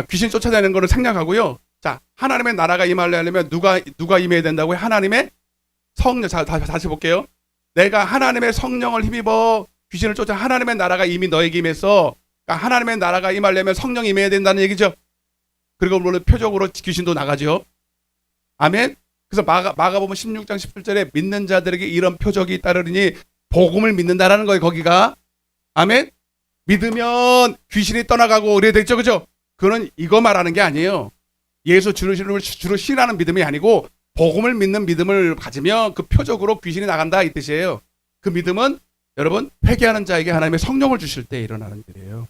귀신 쫓아내는 거를 생략하고요. 자, 하나님의 나라가 임하려면 누가 임해야 된다고요? 하나님의 성령. 자, 다시 볼게요. 내가 하나님의 성령을 힘입어 귀신을 쫓아 하나님의 나라가 이미 너에게 임했어. 그러니까 하나님의 나라가 임하려면 성령이 임해야 된다는 얘기죠. 그리고 물론 표적으로 귀신도 나가죠. 아멘. 그래서 마가복음 16장 17절에 믿는 자들에게 이런 표적이 따르니 복음을 믿는다라는 거예요. 거기가. 아멘. 믿으면 귀신이 떠나가고 이래 됐죠. 그죠? 그거는 이거 말하는 게 아니에요. 예수 주로 신하는 믿음이 아니고 복음을 믿는 믿음을 가지면 그 표적으로 귀신이 나간다 이 뜻이에요. 그 믿음은 여러분 회개하는 자에게 하나님의 성령을 주실 때 일어나는 일이에요.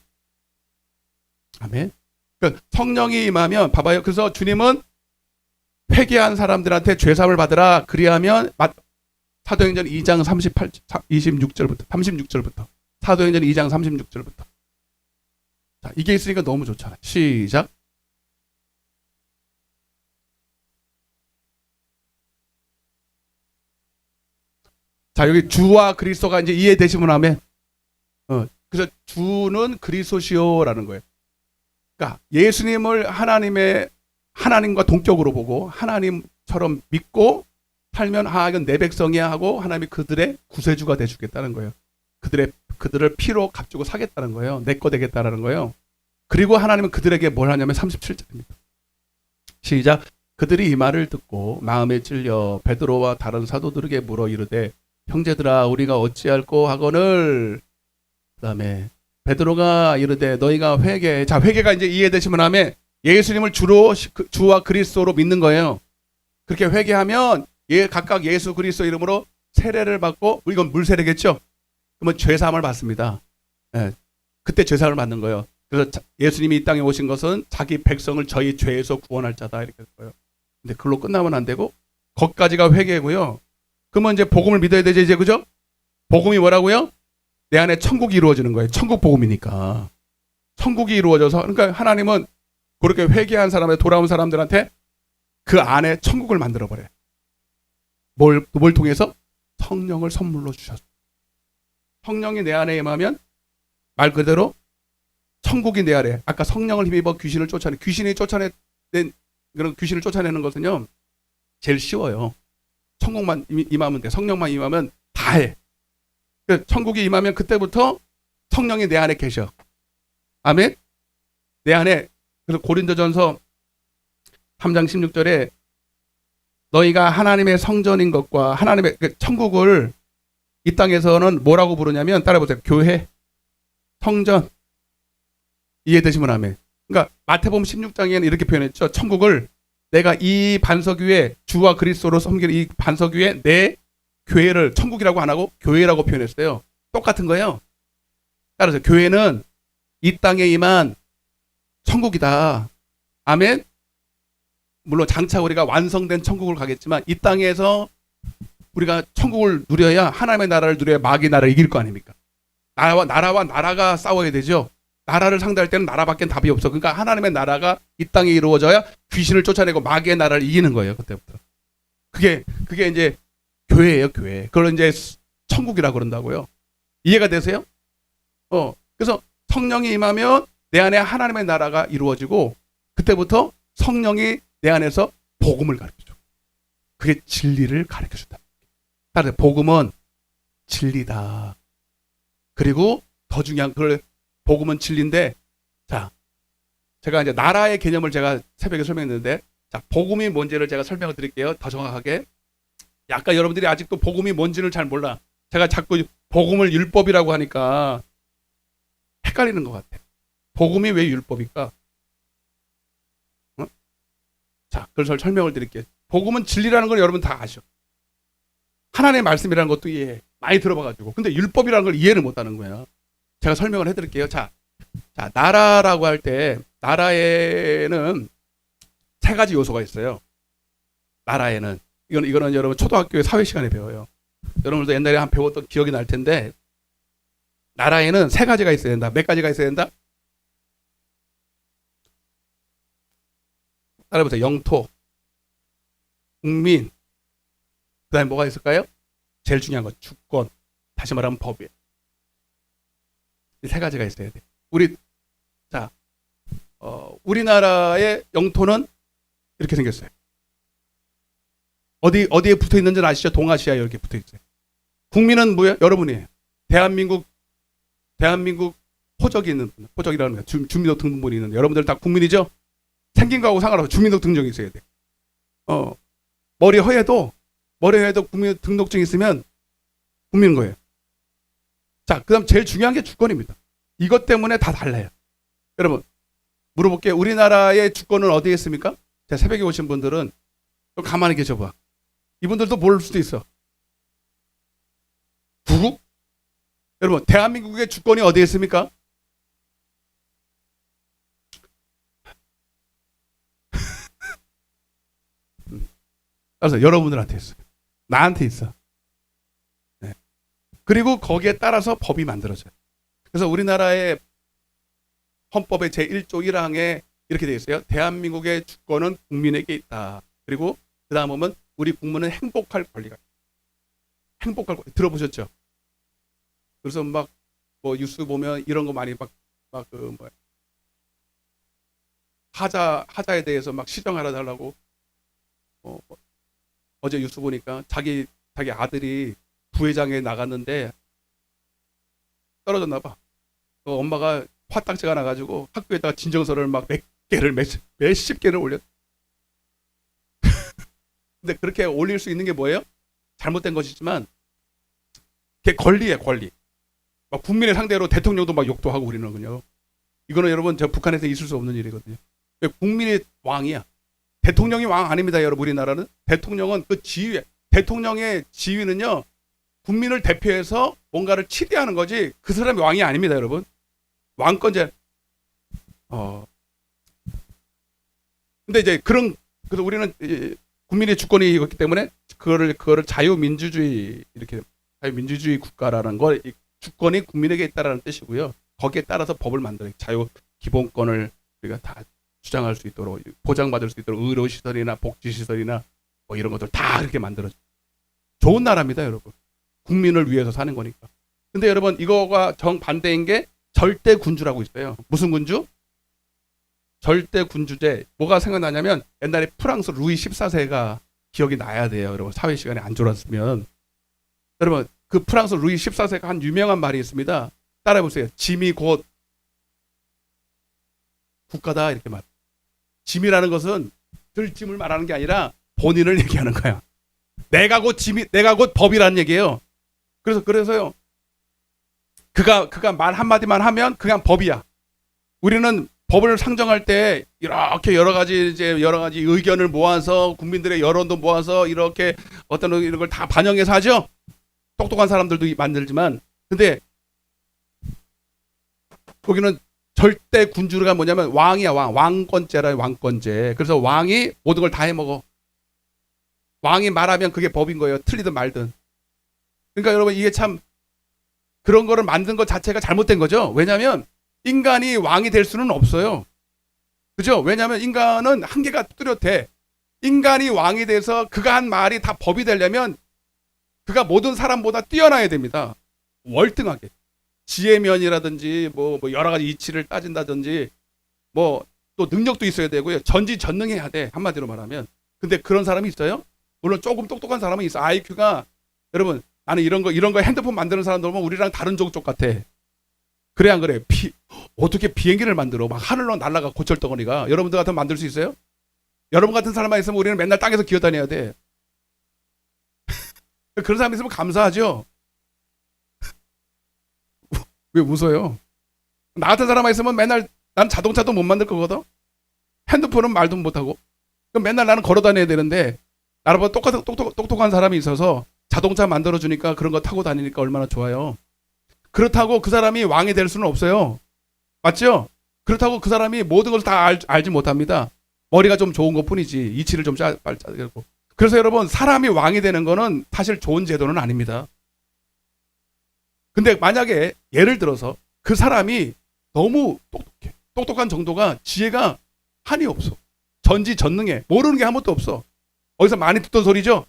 아멘. 그러니까 성령이 임하면 봐봐요. 그래서 주님은 회개한 사람들한테 죄사함을 받으라. 그리하면 사도행전 2장 36절부터 사도행전 2장 36절부터. 자, 이게 있으니까 너무 좋잖아요. 시작. 자, 여기 주와 그리스도가 이제 이해되시면 하면, 그래서 주는 그리스도시오라는 거예요. 그러니까 예수님을 하나님과 동격으로 보고 하나님처럼 믿고 살면 이건 내 백성이야 하고 하나님이 그들의 구세주가 돼주겠다는 거예요. 그들을 피로 값주고 사겠다는 거예요. 내 거 되겠다라는 거예요. 그리고 하나님은 그들에게 뭘 하냐면 37절입니다. 시작. 그들이 이 말을 듣고 마음에 찔려 베드로와 다른 사도들에게 물어 이르되 형제들아 우리가 어찌할꼬 하거늘. 그다음에 베드로가 이르되 너희가 회개. 자, 회개가 이제 이해되시면 하면 예수님을 주와 그리스도로 믿는 거예요. 그렇게 회개하면 각각 예수 그리스도 이름으로 세례를 받고, 이건 물세례겠죠. 그러면 죄사함을 받습니다. 네, 그때 죄사함을 받는 거예요. 그래서 예수님이 이 땅에 오신 것은 자기 백성을 저희 죄에서 구원할 자다 이렇게 했어요. 근데 그걸로 끝나면 안 되고 거기까지가 회개고요. 그러면 이제 복음을 믿어야 되죠, 이제. 그죠? 복음이 뭐라고요? 내 안에 천국이 이루어지는 거예요. 천국 복음이니까. 천국이 이루어져서, 그러니까 하나님은 그렇게 회개한 사람에 돌아온 사람들한테 그 안에 천국을 만들어 버려요. 뭘 통해서? 성령을 선물로 주셨어요. 성령이 내 안에 임하면 말 그대로 천국이 내 안에. 아까 성령을 힘입어 귀신을 쫓아내. 귀신을 쫓아내는 것은요 제일 쉬워요. 천국만 임하면 돼. 성령만 임하면 다 해. 천국이 임하면 그때부터 성령이 내 안에 계셔. 아멘. 내 안에. 그래서 고린도전서 3장 16절에 너희가 하나님의 성전인 것과 하나님의 천국을 이 땅에서는 뭐라고 부르냐면, 따라해보세요. 교회, 성전. 이해되시면 아멘. 그러니까 마태복음 16장에는 이렇게 표현했죠. 천국을 내가 이 반석 위에 주와 그리스도로 섬기는 이 반석 위에 내 교회를, 천국이라고 안 하고 교회라고 표현했어요. 똑같은 거예요. 따라서 교회는 이 땅에 임한 천국이다. 아멘. 물론 장차 우리가 완성된 천국을 가겠지만 이 땅에서 우리가 천국을 누려야, 하나님의 나라를 누려야 마귀의 나라를 이길 거 아닙니까? 나라와 나라가 싸워야 되죠. 나라를 상대할 때는 나라밖에 답이 없어. 그러니까 하나님의 나라가 이 땅에 이루어져야 귀신을 쫓아내고 마귀의 나라를 이기는 거예요. 그때부터. 그게 이제 교회예요, 교회. 그걸 이제 천국이라고 그런다고요. 이해가 되세요? 그래서 성령이 임하면 내 안에 하나님의 나라가 이루어지고 그때부터 성령이 내 안에서 복음을 가르쳐줘. 그게 진리를 가르쳐준다. 따라서 복음은 진리다. 그리고 더 중요한 그걸 복음은 진리인데, 자, 제가 이제 나라의 개념을 제가 새벽에 설명했는데, 자, 복음이 뭔지를 제가 설명을 드릴게요. 더 정확하게. 약간 여러분들이 아직도 복음이 뭔지를 잘 몰라. 제가 자꾸 복음을 율법이라고 하니까 헷갈리는 것 같아요. 복음이 왜 율법일까? 자, 그걸 설명을 드릴게요. 복음은 진리라는 걸 여러분 다 아셔. 하나님의 말씀이라는 것도 이해 많이 들어봐가지고. 근데 율법이라는 걸 이해를 못하는 거예요. 제가 설명을 해드릴게요. 자, 나라라고 할 때 나라에는 세 가지 요소가 있어요. 나라에는 이거는 여러분 초등학교의 사회 시간에 배워요. 여러분도 옛날에 한 배웠던 기억이 날 텐데, 나라에는 세 가지가 있어야 된다. 몇 가지가 있어야 된다? 따라해보세요. 영토, 국민, 그 다음에 뭐가 있을까요? 제일 중요한 거 주권, 다시 말하면 법이에요. 이 세 가지가 있어야 돼. 우리나라의 영토는 이렇게 생겼어요. 어디에 붙어 있는지는 아시죠? 동아시아에 이렇게 붙어 있어요. 국민은 뭐예요? 여러분이에요. 대한민국 호적이 있는 분, 호적이라는 거예요. 주민등록 등본이 있는, 여러분들 다 국민이죠? 생긴 거하고 상관없이 주민등록 등록이 있어야 돼. 머리 허해도 국민등록증 있으면 국민인 거예요. 자, 그 다음 제일 중요한 게 주권입니다. 이것 때문에 다 달라요. 여러분, 물어볼게요. 우리나라의 주권은 어디에 있습니까? 제 새벽에 오신 분들은 좀 가만히 계셔봐. 이분들도 모를 수도 있어. 구국? 여러분, 대한민국의 주권이 어디에 있습니까? 그래서 여러분들한테 있어. 나한테 있어. 네. 그리고 거기에 따라서 법이 만들어져요. 그래서 우리나라의 헌법의 제1조 1항에 이렇게 되어 있어요. 대한민국의 주권은 국민에게 있다. 그리고 그 다음 보면 우리 국민은 행복할 권리가 있다. 행복할 권리. 들어보셨죠? 그래서 막 뭐 뉴스 보면 이런 거 많이 하자에 대해서 막 시정하라 달라고. 어제 뉴스 보니까 자기 아들이 부회장에 나갔는데 떨어졌나 봐. 엄마가 화딱지가 나가지고 학교에다가 진정서를 막 몇십 개를 올렸. 근데 그렇게 올릴 수 있는 게 뭐예요? 잘못된 것이지만 그게 권리예요, 권리. 막 국민의 상대로 대통령도 막 욕도 하고 우리는요. 이거는 여러분 저 북한에서 있을 수 없는 일이거든요. 국민이 왕이야. 대통령이 왕 아닙니다, 여러분. 우리나라는 대통령은 그 지위, 대통령의 지위는요, 국민을 대표해서 뭔가를 치대하는 거지 그 사람이 왕이 아닙니다, 여러분. 왕권제. 근데 이제 그래서 우리는 국민의 주권이 있기 때문에 그거를 자유민주주의 국가라는 걸, 주권이 국민에게 있다라는 뜻이고요. 거기에 따라서 법을 만들어요. 자유 기본권을 우리가 다 주장할 수 있도록, 보장받을 수 있도록 의료시설이나 복지시설이나 뭐 이런 것들 다 이렇게 만들어줘. 좋은 나라입니다, 여러분. 국민을 위해서 사는 거니까. 근데 여러분, 이거가 정반대인 게 절대군주라고 있어요. 무슨 군주? 절대군주제. 뭐가 생각나냐면 옛날에 프랑스 루이 14세가 기억이 나야 돼요, 여러분. 사회 시간에 안 졸았으면. 여러분, 그 프랑스 루이 14세가 한 유명한 말이 있습니다. 따라해보세요. 짐이 곧 국가다, 이렇게 말. 짐이라는 것은 들짐을 말하는 게 아니라 본인을 얘기하는 거야. 내가 곧 법이라는 얘기예요. 그래서요. 그가 말 한마디만 하면 그냥 법이야. 우리는 법을 상정할 때 이렇게 여러 가지 의견을 모아서, 국민들의 여론도 모아서 이렇게 어떤 이런 걸 다 반영해서 하죠. 똑똑한 사람들도 만들지만, 근데 거기는 절대 군주가 뭐냐면 왕이야, 왕권제라, 왕권제. 그래서 왕이 모든 걸 다 해먹어. 왕이 말하면 그게 법인 거예요. 틀리든 말든. 그러니까 여러분, 이게 참 그런 거를 만든 것 자체가 잘못된 거죠. 왜냐하면 인간이 왕이 될 수는 없어요. 그죠? 왜냐하면 인간은 한계가 뚜렷해. 인간이 왕이 돼서 그가 한 말이 다 법이 되려면 그가 모든 사람보다 뛰어나야 됩니다. 월등하게 지혜면이라든지 뭐 여러 가지 이치를 따진다든지 뭐 또 능력도 있어야 되고요. 전지전능해야 돼. 한마디로 말하면. 근데 그런 사람이 있어요? 물론 조금 똑똑한 사람은 있어. IQ가 여러분 나는 이런 거 핸드폰 만드는 사람들 보면 우리랑 다른 족 같아. 그래 안 그래? 어떻게 비행기를 만들어? 막 하늘로 날아가 고철덩어리가. 여러분들 같으면 만들 수 있어요? 여러분 같은 사람만 있으면 우리는 맨날 땅에서 기어다녀야 돼. 그런 사람 있으면 감사하죠. 왜 웃어요? 나 같은 사람만 있으면 맨날 난 자동차도 못 만들 거거든. 핸드폰은 말도 못하고. 그럼 맨날 나는 걸어 다녀야 되는데 나보다 똑똑한 사람이 있어서 자동차 만들어주니까 그런 거 타고 다니니까 얼마나 좋아요. 그렇다고 그 사람이 왕이 될 수는 없어요. 맞죠? 그렇다고 그 사람이 모든 것을 다 알지 못합니다. 머리가 좀 좋은 것 뿐이지. 이치를 좀 짜고. 그래서 여러분 사람이 왕이 되는 거는 사실 좋은 제도는 아닙니다. 근데 만약에 예를 들어서 그 사람이 너무 똑똑해. 똑똑한 정도가 지혜가 한이 없어. 전지전능해. 모르는 게 아무것도 없어. 어디서 많이 듣던 소리죠?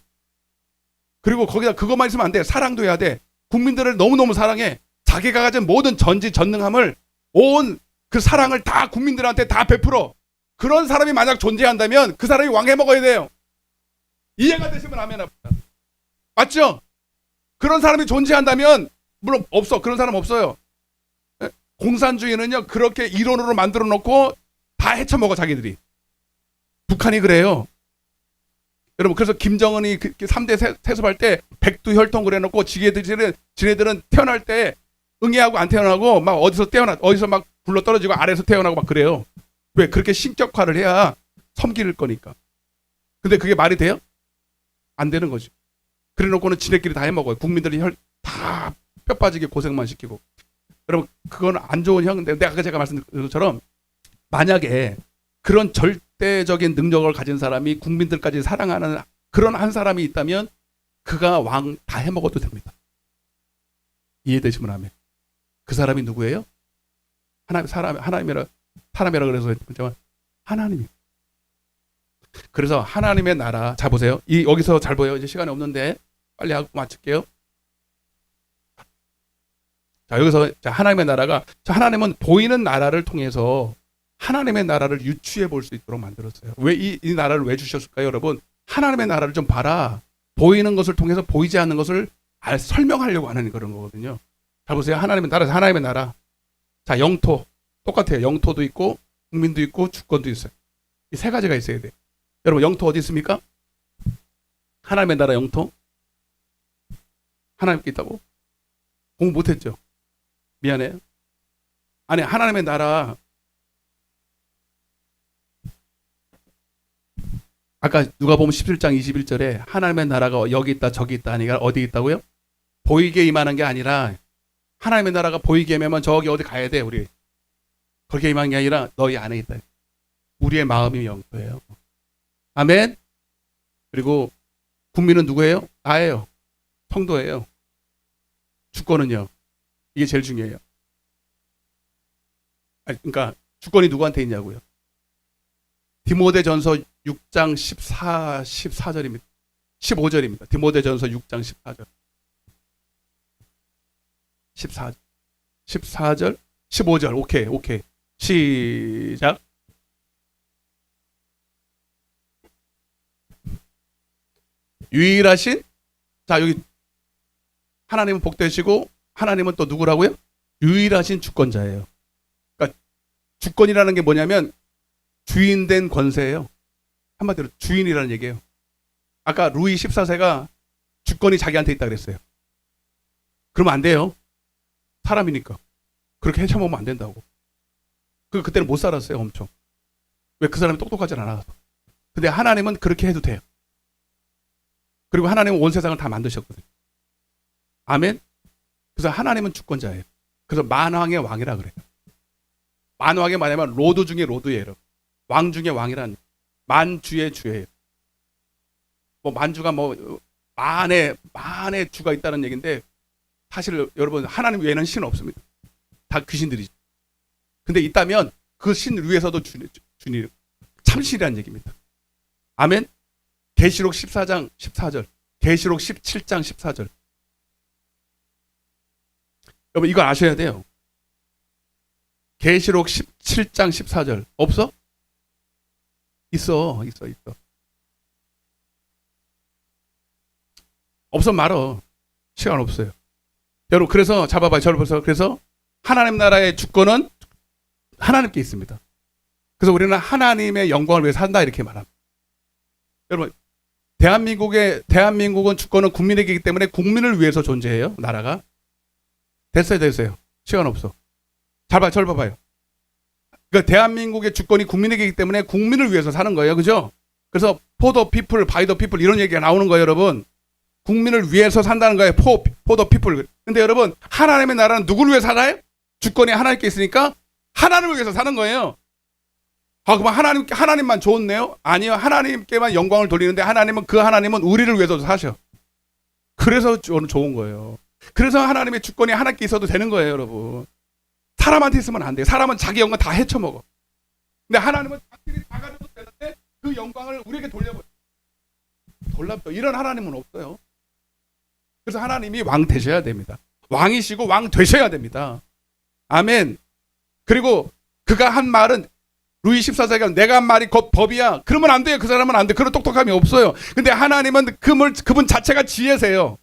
그리고 거기다 그것만 있으면 안 돼. 사랑도 해야 돼. 국민들을 너무너무 사랑해. 자기가 가진 모든 전지전능함을 온 그 사랑을 다 국민들한테 다 베풀어. 그런 사람이 만약 존재한다면 그 사람이 왕 해먹어야 돼요. 이해가 되시면 하면 합니다. 맞죠? 그런 사람이 존재한다면 물론 없어. 그런 사람 없어요. 공산주의는요 그렇게 이론으로 만들어 놓고 다 헤쳐먹어 자기들이. 북한이 그래요. 여러분 그래서 김정은이 3대 세습할 때 백두혈통 그래놓고 지네들은 태어날 때 응애하고 안 태어나고 막 어디서 막 굴러 떨어지고 아래에서 태어나고 막 그래요. 왜? 그렇게 신격화를 해야 섬길 거니까. 근데 그게 말이 돼요? 안 되는 거죠. 그래놓고는 지네끼리 다 해먹어요. 국민들이 다 뼈 빠지게 고생만 시키고. 여러분 그건 안 좋은 형인데 내가 아까 제가 말씀드린 것처럼 만약에 그런 절대적인 능력을 가진 사람이 국민들까지 사랑하는 그런 한 사람이 있다면 그가 왕 다 해먹어도 됩니다. 이해되시면 하면. 그 사람이 누구예요? 하나님이라 그래서 했지만 하나님이. 그래서 하나님의 나라. 자 보세요. 여기서 잘 보여요. 이제 시간이 없는데 빨리 하고 마칠게요. 자 여기서 하나님의 나라가 하나님은 보이는 나라를 통해서 하나님의 나라를 유추해 볼 수 있도록 만들었어요. 왜 이 나라를 왜 주셨을까요, 여러분? 하나님의 나라를 좀 봐라. 보이는 것을 통해서 보이지 않는 것을 설명하려고 하는 그런 거거든요. 자 보세요. 하나님의 나라. 자 영토 똑같아요. 영토도 있고 국민도 있고 주권도 있어요. 이 세 가지가 있어야 돼요. 여러분 영토 어디 있습니까? 하나님의 나라 영토? 하나님께 있다고? 공부 못했죠? 미안해요. 아니 하나님의 나라 아까 누가복음 17장 21절에 하나님의 나라가 여기 있다 저기 있다 하니까 어디 있다고요? 보이게 임하는 게 아니라 하나님의 나라가 보이게 임하면 저기 어디 가야 돼 우리. 거기에 임한 게 아니라 너희 안에 있다. 우리의 마음이 영토예요. 아멘. 그리고 국민은 누구예요? 나예요. 성도예요. 주권은요. 이게 제일 중요해요. 그러니까 주권이 누구한테 있냐고요. 디모데전서 6장 14절입니다. 15절입니다. 디모데전서 6장 14절. 14절, 15절. 오케이. 시작. 유일하신 자 여기 하나님은 복되시고 하나님은 또 누구라고요? 유일하신 주권자예요. 그러니까 주권이라는 게 뭐냐면 주인된 권세예요. 한마디로 주인이라는 얘기예요. 아까 루이 14세가 주권이 자기한테 있다 그랬어요. 그러면 안 돼요. 사람이니까. 그렇게 헤쳐먹으면 안 된다고. 그때는 못 살았어요. 엄청. 왜? 그 사람이 똑똑하지 않아서. 근데 하나님은 그렇게 해도 돼요. 그리고 하나님은 온 세상을 다 만드셨거든요. 아멘. 그래서 하나님은 주권자예요. 그래서 만왕의 왕이라 그래요. 만왕의 말하면 로드 중에 로드예요. 왕 중에 왕이란 만주의 주예요. 뭐 만주가 뭐 만의 주가 있다는 얘기인데 사실 여러분 하나님 외에는 신 없습니다. 다 귀신들이죠. 근데 있다면 그 신 위에서도 주님 참신이라는 얘기입니다. 아멘. 계시록 14장 14절, 계시록 17장 14절. 여러분 이거 아셔야 돼요. 계시록 17장 14절 없어? 있어. 없으면 말어. 시간 없어요. 여러분 그래서 잡아봐요. 저를 보세요. 그래서 하나님 나라의 주권은 하나님께 있습니다. 그래서 우리는 하나님의 영광을 위해서 산다 이렇게 말합니다. 여러분 대한민국은 주권은 국민에게 있기 때문에 국민을 위해서 존재해요. 나라가. 됐어요. 시간 없어. 저를 봐봐요. 그러니까 대한민국의 주권이 국민에게 있기 때문에 국민을 위해서 사는 거예요. 그죠? 그래서 for the people, by the people 이런 얘기가 나오는 거예요. 여러분. 국민을 위해서 산다는 거예요. for the people. 근데 여러분 하나님의 나라는 누구를 위해서 살아요? 주권이 하나님께 있으니까 하나님을 위해서 사는 거예요. 그럼 하나님만 좋네요? 아니요. 하나님께만 영광을 돌리는데 하나님은 우리를 위해서도 사셔. 그래서 좋은 거예요. 그래서 하나님의 주권이 하나님께 있어도 되는 거예요, 여러분. 사람한테 있으면 안 돼요. 사람은 자기 영광 다 헤쳐먹어. 근데 하나님은 자기들이 다 가져도 되는데 그 영광을 우리에게 돌려버려. 이런 하나님은 없어요. 그래서 하나님이 왕 되셔야 됩니다. 왕이시고 왕 되셔야 됩니다. 아멘. 그리고 그가 한 말은 루이 14세가 내가 한 말이 곧 법이야. 그러면 안 돼요. 그 사람은 안 돼. 그런 똑똑함이 없어요. 근데 하나님은 그분 자체가 지혜세요.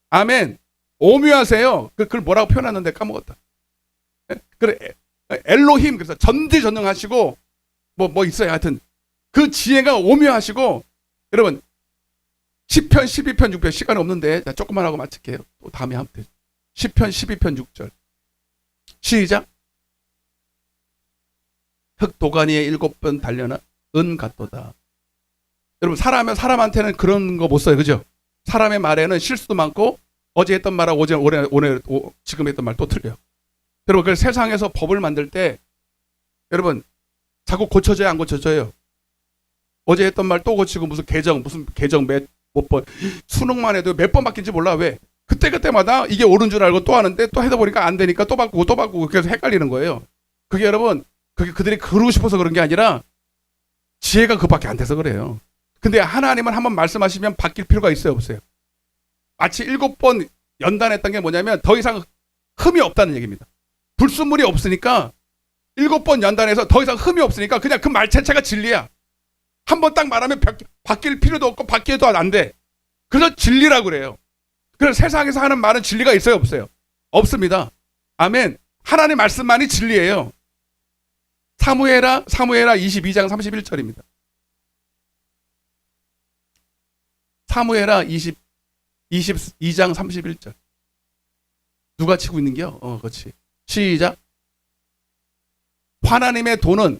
아멘. 오묘하세요. 그걸 뭐라고 표현하는데 까먹었다. 그래 엘로힘 그래서 전지전능하시고 뭐 있어요. 하여튼 그 지혜가 오묘하시고 여러분 10편 12편 6편 시간이 없는데 조금만 하고 마칠게요. 또 다음에 하면 되죠. 10편 12편 6절 시작. 흙 도가니에 7번 달려나 은 같도다. 여러분 사람한테는 그런 거 못 써요. 그죠? 사람의 말에는 실수도 많고 어제 했던 말하고 오늘 지금 했던 말 또 틀려요. 여러분 그 세상에서 법을 만들 때 여러분 자꾸 고쳐져야 안 고쳐져요. 어제 했던 말 또 고치고 무슨 개정 몇 번 수능만 해도 몇 번 바뀐지 몰라. 왜? 그때마다 이게 옳은 줄 알고 또 하는데 또 해다 보니까 안 되니까 또 바꾸고 그래서 헷갈리는 거예요. 그게 여러분 그들이 그러고 싶어서 그런 게 아니라 지혜가 그밖에 안 돼서 그래요. 근데 하나님은 한번 말씀하시면 바뀔 필요가 있어요, 없어요? 마치 7번 연단했던 게 뭐냐면 더 이상 흠이 없다는 얘기입니다. 불순물이 없으니까 7번 연단해서 더 이상 흠이 없으니까 그냥 그 말 자체가 진리야. 한번 딱 말하면 바뀔 필요도 없고 바뀌어도 안 돼. 그래서 진리라고 그래요. 그래서 세상에서 하는 말은 진리가 있어요, 없어요? 없습니다. 아멘. 하나님의 말씀만이 진리예요. 사무엘하 22장 31절입니다. 사무엘하 22장 31절. 누가 치고 있는겨? 그렇지. 시작. 하나님의 도는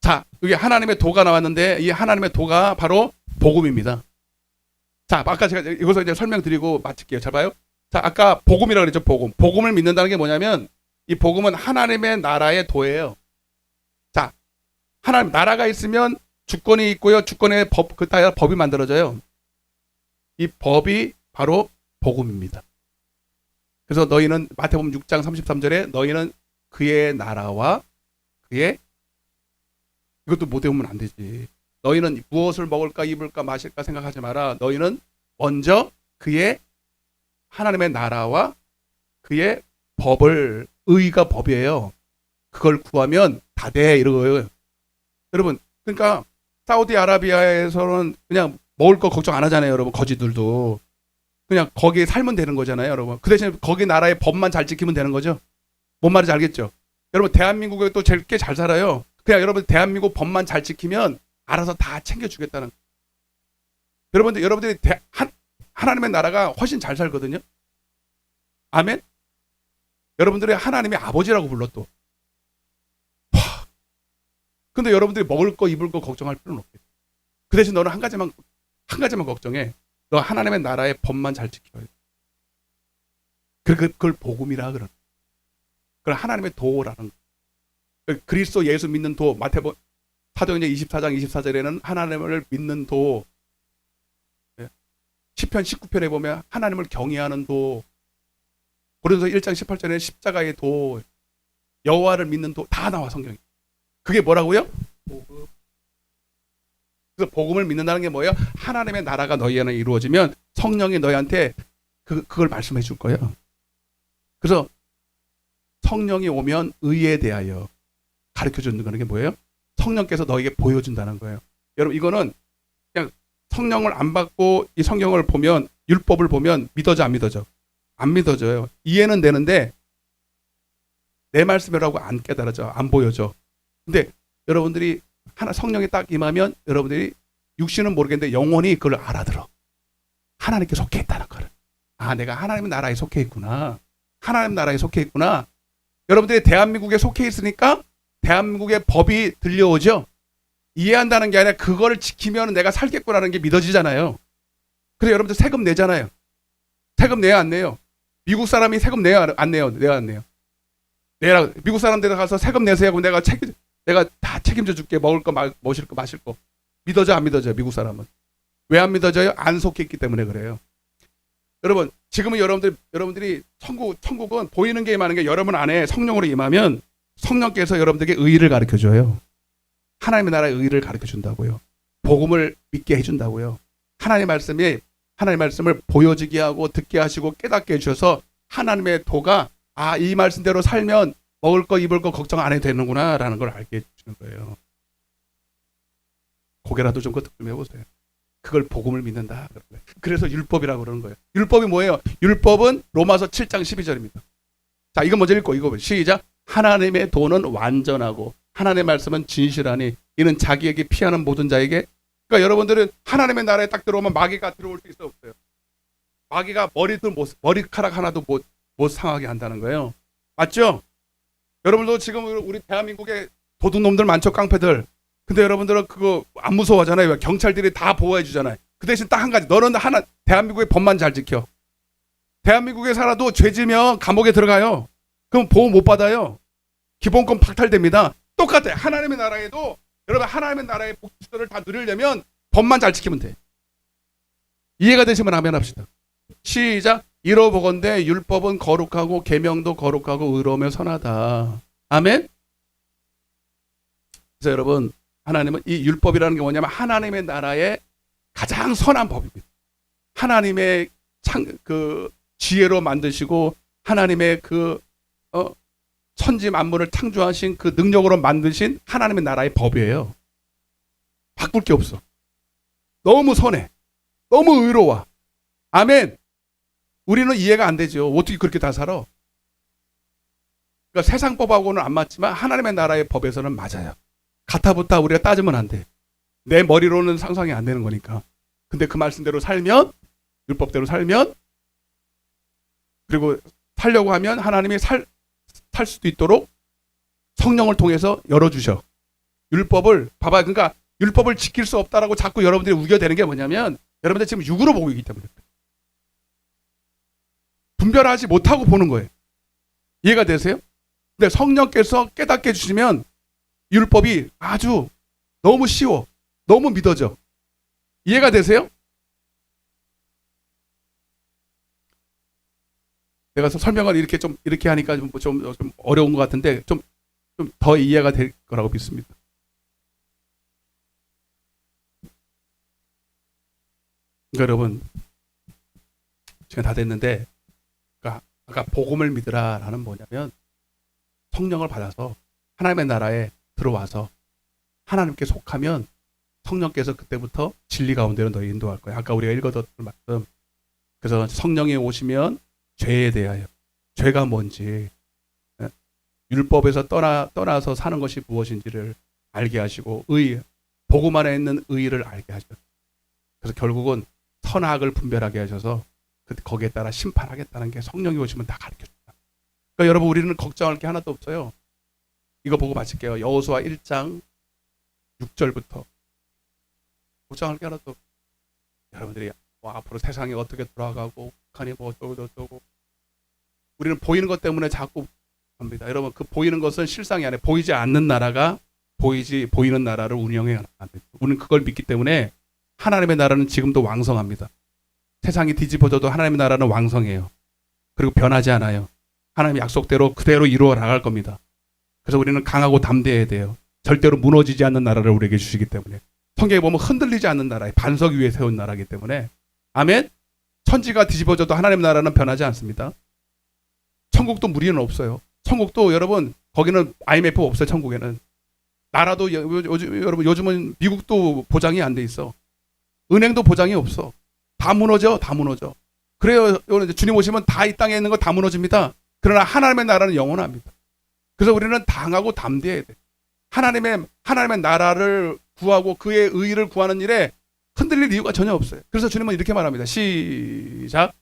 자, 여기 하나님의 도가 나왔는데 이 하나님의 도가 바로 복음입니다. 자, 아까 제가 이것을 이제 설명드리고 마칠게요. 잘 봐요. 자, 아까 복음이라고 그랬죠. 복음을 믿는다는 게 뭐냐면 이 복음은 하나님의 나라의 도예요. 자, 하나님 나라가 있으면 주권이 있고요. 주권의 그 따라 법이 만들어져요. 이 법이 바로 복음입니다. 그래서 너희는 마태복음 6장 33절에 너희는 그의 나라와 그의 이것도 못 외우면 안 되지. 너희는 무엇을 먹을까 입을까 마실까 생각하지 마라. 너희는 먼저 그의 하나님의 나라와 그의 법을 의가 법이에요. 그걸 구하면 다 돼 이러고요. 여러분 그러니까 사우디아라비아에서는 그냥 먹을 거 걱정 안 하잖아요. 여러분 거지들도 그냥 거기에 살면 되는 거잖아요. 여러분 그 대신에 거기 나라의 법만 잘 지키면 되는 거죠. 뭔 말인지 알겠죠? 여러분 대한민국에 또 꽤 잘 살아요. 그냥 여러분 대한민국 법만 잘 지키면 알아서 다 챙겨주겠다는. 여러분들이 하나님의 나라가 훨씬 잘 살거든요. 아멘. 여러분들이 하나님의 아버지라고 불러 또. 근데 여러분들이 먹을 거 입을 거 걱정할 필요는 없겠죠. 그 대신 너는 한 가지만 걱정해. 너 하나님의 나라의 법만 잘 지켜야 돼. 그걸 복음이라 그러는. 그걸 하나님의 도라는 거. 그리스도 예수 믿는 도, 마태복음 사도행전 24장 24절에는 하나님을 믿는 도, 시편 19편에 보면 하나님을 경외하는 도, 고린도서 1장 18절에는 십자가의 도, 여호와를 믿는 도 다 나와 성경에. 그게 뭐라고요? 복음. 그래서 복음을 믿는다는 게 뭐예요? 하나님의 나라가 너희 안에 이루어지면 성령이 너희한테 그걸 말씀해 줄 거예요. 그래서 성령이 오면 의에 대하여 가르쳐주는 거는 게 뭐예요? 성령께서 너에게 보여준다는 거예요. 여러분 이거는 그냥 성령을 안 받고 이 성경을 보면, 율법을 보면 믿어져 안 믿어져? 안 믿어져요. 이해는 되는데 내 말씀이라고 안 깨달아져, 안 보여져. 근데 여러분들이 하나 성령이 딱 임하면 여러분들이 육신은 모르겠는데 영혼이 그걸 알아들어. 하나님께 속해 있다는 거를. 아, 내가 하나님의 나라에 속해 있구나. 하나님 나라에 속해 있구나. 여러분들이 대한민국에 속해 있으니까 대한민국의 법이 들려오죠. 이해한다는 게 아니라 그거를 지키면 내가 살겠구나라는 게 믿어지잖아요. 그래서 여러분들 세금 내잖아요. 세금 내야 안 내요? 미국 사람이 세금 내야 안 내요? 내야 안 내요? 내라. 미국 사람들 가서 세금 내세요 하고 내가 다 책임져 줄게. 먹을 거, 마실 거, 마실 거. 믿어져 안 믿어져요? 미국 사람은. 왜 안 믿어져요? 안 속해 있기 때문에 그래요. 여러분, 지금은 여러분들이 천국은 보이는 게 임하는 게 여러분 안에 성령으로 임하면 성령께서 여러분들에게 의의를 가르쳐 줘요. 하나님의 나라의 의의를 가르쳐 준다고요. 복음을 믿게 해 준다고요. 하나님의 말씀을 보여지게 하고 듣게 하시고 깨닫게 해 주셔서 하나님의 도가 이 말씀대로 살면 먹을 거 입을 거 걱정 안 해도 되는구나라는 걸 알게 해 주시는 거예요. 고개라도 좀 끄덕 좀 해보세요. 그걸 복음을 믿는다. 그래서 율법이라고 그러는 거예요. 율법이 뭐예요? 율법은 로마서 7장 12절입니다. 자, 이거 먼저 읽고 이거 시작. 하나님의 도는 완전하고 하나님의 말씀은 진실하니 이는 자기에게 피하는 모든 자에게. 그러니까 여러분들은 하나님의 나라에 딱 들어오면 마귀가 들어올 수 있어 없어요? 마귀가 머리카락 하나도 못 상하게 한다는 거예요. 맞죠? 여러분도 지금 우리 대한민국에 도둑놈들 많죠, 깡패들. 근데 여러분들은 그거 안 무서워하잖아요. 경찰들이 다 보호해 주잖아요. 그 대신 딱 한 가지. 너는 대한민국의 법만 잘 지켜. 대한민국에 살아도 죄 지면 감옥에 들어가요. 그럼 보호 못 받아요. 기본권 박탈됩니다. 똑같아요. 하나님의 나라에도 여러분 하나님의 나라의 복지들을 다 누리려면 법만 잘 지키면 돼. 이해가 되시면 아멘 합시다. 시작. 이러보건대 율법은 거룩하고 계명도 거룩하고 의로우며 선하다. 아멘. 그래서 여러분 하나님은 이 율법이라는 게 뭐냐면 하나님의 나라의 가장 선한 법입니다. 하나님의 지혜로 만드시고 하나님의 천지 만물을 창조하신 그 능력으로 만드신 하나님의 나라의 법이에요. 바꿀 게 없어. 너무 선해. 너무 의로워. 아멘. 우리는 이해가 안 되죠. 어떻게 그렇게 다 살아? 그러니까 세상 법하고는 안 맞지만 하나님의 나라의 법에서는 맞아요. 가타부타 우리가 따지면 안 돼. 내 머리로는 상상이 안 되는 거니까. 근데 그 말씀대로 살면, 율법대로 살면, 그리고 살려고 하면 하나님이 살 수도 있도록 성령을 통해서 열어주셔. 율법을 봐봐. 그러니까 율법을 지킬 수 없다라고 자꾸 여러분들이 우겨대는 게 뭐냐면 여러분들 지금 육으로 보고 있기 때문에 분별하지 못하고 보는 거예요. 이해가 되세요? 근데 성령께서 깨닫게 해주시면 율법이 아주 너무 쉬워. 너무 믿어져. 이해가 되세요? 내가 설명을 이렇게 하니까 좀 어려운 것 같은데 좀 더 이해가 될 거라고 믿습니다. 그러니까 여러분 시간 다 됐는데 그러니까 아까 복음을 믿으라라는 뭐냐면 성령을 받아서 하나님의 나라에 들어와서 하나님께 속하면 성령께서 그때부터 진리 가운데로 너희 인도할 거예요. 아까 우리가 읽었던 말씀. 그래서 성령이 오시면 죄에 대하여 죄가 뭔지 율법에서 떠나서 사는 것이 무엇인지를 알게 하시고 복음 안에 있는 의의를 알게 하셔요. 그래서 결국은 선악을 분별하게 하셔서 거기에 따라 심판하겠다는 게 성령이 오시면 다 가르쳐줍니다. 그러니까 여러분 우리는 걱정할 게 하나도 없어요. 이거 보고 마칠게요. 여호수아 1장 6절부터 걱정할 게 하나도 없어요. 여러분들이 앞으로 세상이 어떻게 돌아가고 북한이 뭐 어쩌고 우리는 보이는 것 때문에 자꾸 합니다. 여러분 그 보이는 것은 실상이 아니에요. 보이지 않는 나라가 보이는 나라를 운영해야 합니다. 우리는 그걸 믿기 때문에 하나님의 나라는 지금도 왕성합니다. 세상이 뒤집어져도 하나님의 나라는 왕성해요. 그리고 변하지 않아요. 하나님의 약속대로 그대로 이루어 나갈 겁니다. 그래서 우리는 강하고 담대해야 돼요. 절대로 무너지지 않는 나라를 우리에게 주시기 때문에. 성경에 보면 흔들리지 않는 나라에 반석 위에 세운 나라이기 때문에 아멘. 천지가 뒤집어져도 하나님의 나라는 변하지 않습니다. 천국도 무리는 없어요. 천국도 여러분 거기는 IMF 없어요. 천국에는. 나라도 여러분 요즘은 미국도 보장이 안 돼 있어. 은행도 보장이 없어. 다 무너져. 다 무너져. 그래요. 주님 오시면 다 이 땅에 있는 거 다 무너집니다. 그러나 하나님의 나라는 영원합니다. 그래서 우리는 당하고 담대해야 돼. 하나님의 나라를 구하고 그의 의의를 구하는 일에 흔들릴 이유가 전혀 없어요. 그래서 주님은 이렇게 말합니다. 시작.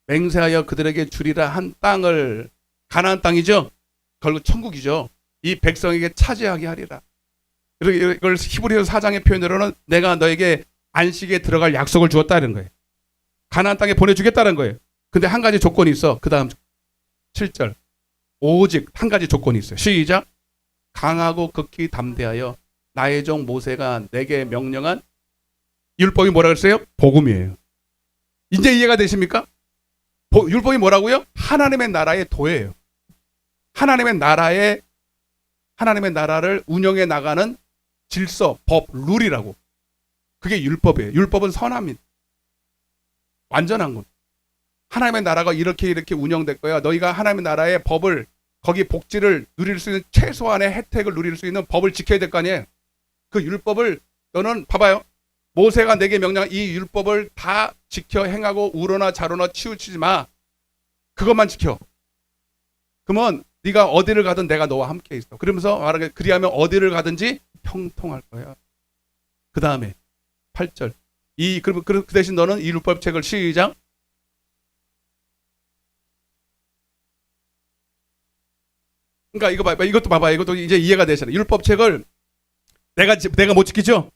맹세하여 그들에게 주리라 한 땅을, 가나안 땅이죠. 결국 천국이죠. 이 백성에게 차지하게 하리라. 그리고 이걸 히브리서 4장의 표현으로는 내가 너에게 안식에 들어갈 약속을 주었다는 거예요. 가나안 땅에 보내주겠다는 거예요. 근데 한 가지 조건이 있어. 그 다음 7절. 오직 한 가지 조건이 있어요. 시작. 강하고 극히 담대하여 나의 종 모세가 내게 명령한 율법이 뭐라 그랬어요? 복음이에요. 이제 이해가 되십니까? 율법이 뭐라고요? 하나님의 나라의 도예요. 하나님의 나라를 운영해 나가는 질서, 법, 룰이라고. 그게 율법이에요. 율법은 선합니다. 완전한 것. 하나님의 나라가 이렇게 운영될 거야. 너희가 하나님의 나라의 법을, 거기 복지를 누릴 수 있는 최소한의 혜택을 누릴 수 있는 법을 지켜야 될 거 아니에요. 그 율법을 너는 봐봐요. 모세가 내게 명령한 이 율법을 다 지켜 행하고 우러나 좌로나 치우치지 마. 그것만 지켜. 그러면 네가 어디를 가든 내가 너와 함께 있어. 그러면서 말하게 그리하면 어디를 가든지 형통할 거야. 그 다음에 8절. 그 대신 너는 이 율법책을 시작. 그러니까 이거 봐봐. 이것도 봐봐. 이것도 이제 이해가 되잖아요. 율법책을 내가 못 지키죠.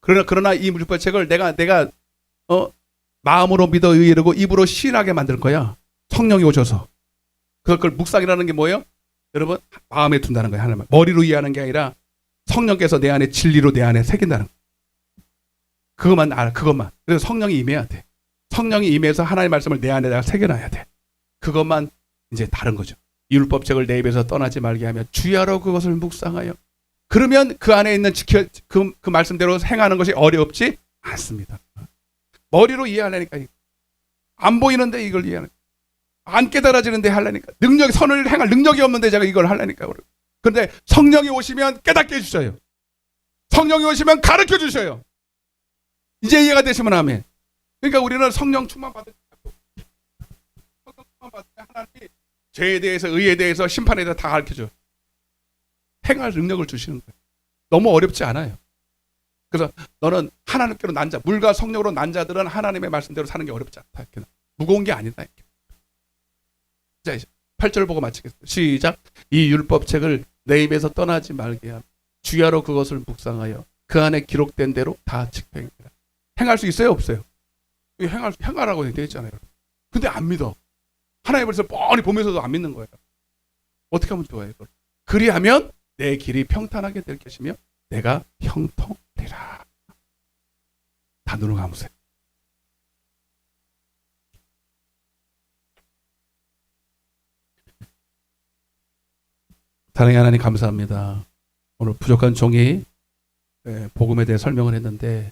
그러나 이 율법책을 내가 마음으로 믿어 의이르고 입으로 시인하게 만들 거야. 성령이 오셔서. 그걸 묵상이라는 게 뭐예요? 여러분 마음에 둔다는 거예요. 하나님 머리로 이해하는 게 아니라 성령께서 내 안에 진리로 내 안에 새긴다는 거예요. 그것만 알아. 그것만. 그래서 성령이 임해야 돼. 성령이 임해서 하나님의 말씀을 내 안에다가 새겨놔야 돼. 그것만 이제 다른 거죠. 이 율법책을 내 입에서 떠나지 말게 하며 주야로 그것을 묵상하여. 그러면 그 안에 있는 그 말씀대로 행하는 것이 어렵지 않습니다. 머리로 이해하려니까 안 보이는데 이걸 이해하는, 안 깨달아지는데 하려니까, 선을 행할 능력이 없는데 제가 이걸 하려니까. 그런데 성령이 오시면 깨닫게 해주셔요. 성령이 오시면 가르쳐 주셔요. 이제 이해가 되시면 아멘. 그러니까 우리는 성령 충만 받으면 하나님이 죄에 대해서, 의에 대해서, 심판에 대해서 다 가르쳐줘. 행할 능력을 주시는 거예요. 너무 어렵지 않아요. 그래서 너는 하나님께로 난 자, 물과 성령으로 난 자들은 하나님의 말씀대로 사는 게 어렵지 않다. 이렇게. 무거운 게 아니다. 이렇게. 자, 8절 보고 마치겠습니다. 시작. 이 율법책을 내 입에서 떠나지 말게 하며 주야로 그것을 묵상하여 그 안에 기록된 대로 다 집행하라. 행할 수 있어요? 없어요? 행하라고 되어 있잖아요. 근데 안 믿어. 하나님의 말씀을 뻔히 보면서도 안 믿는 거예요. 어떻게 하면 좋아요? 이걸? 그리하면 내 길이 평탄하게 될 것이며 내가 형통리라. 다 눈을 감으세요. 사랑의 하나님 감사합니다. 오늘 부족한 종이 복음에 대해 설명을 했는데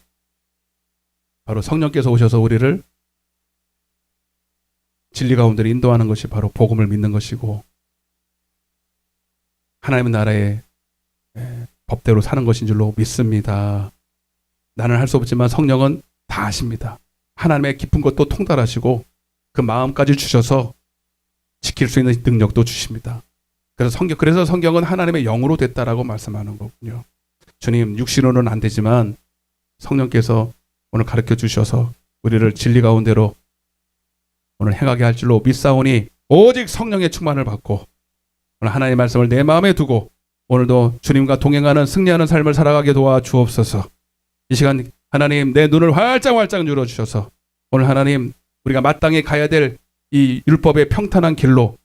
바로 성령께서 오셔서 우리를 진리 가운데 인도하는 것이 바로 복음을 믿는 것이고 하나님의 나라의 법대로 사는 것인 줄로 믿습니다. 나는 할 수 없지만 성령은 다 아십니다. 하나님의 깊은 것도 통달하시고 그 마음까지 주셔서 지킬 수 있는 능력도 주십니다. 그래서 성경은 하나님의 영으로 됐다라고 말씀하는 거군요. 주님, 육신으로는 안 되지만 성령께서 오늘 가르쳐 주셔서 우리를 진리 가운데로 오늘 행하게 할 줄로 믿사오니 오직 성령의 충만을 받고 오늘 하나님의 말씀을 내 마음에 두고 오늘도 주님과 동행하는 승리하는 삶을 살아가게 도와주옵소서. 이 시간 하나님 내 눈을 활짝 열어주셔서 오늘 하나님 우리가 마땅히 가야 될 이 율법의 평탄한 길로,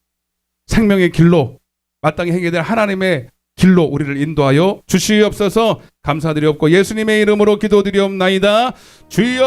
생명의 길로, 마땅히 행해야 될 하나님의 길로 우리를 인도하여 주시옵소서. 감사드리옵고 예수님의 이름으로 기도드리옵나이다. 주여.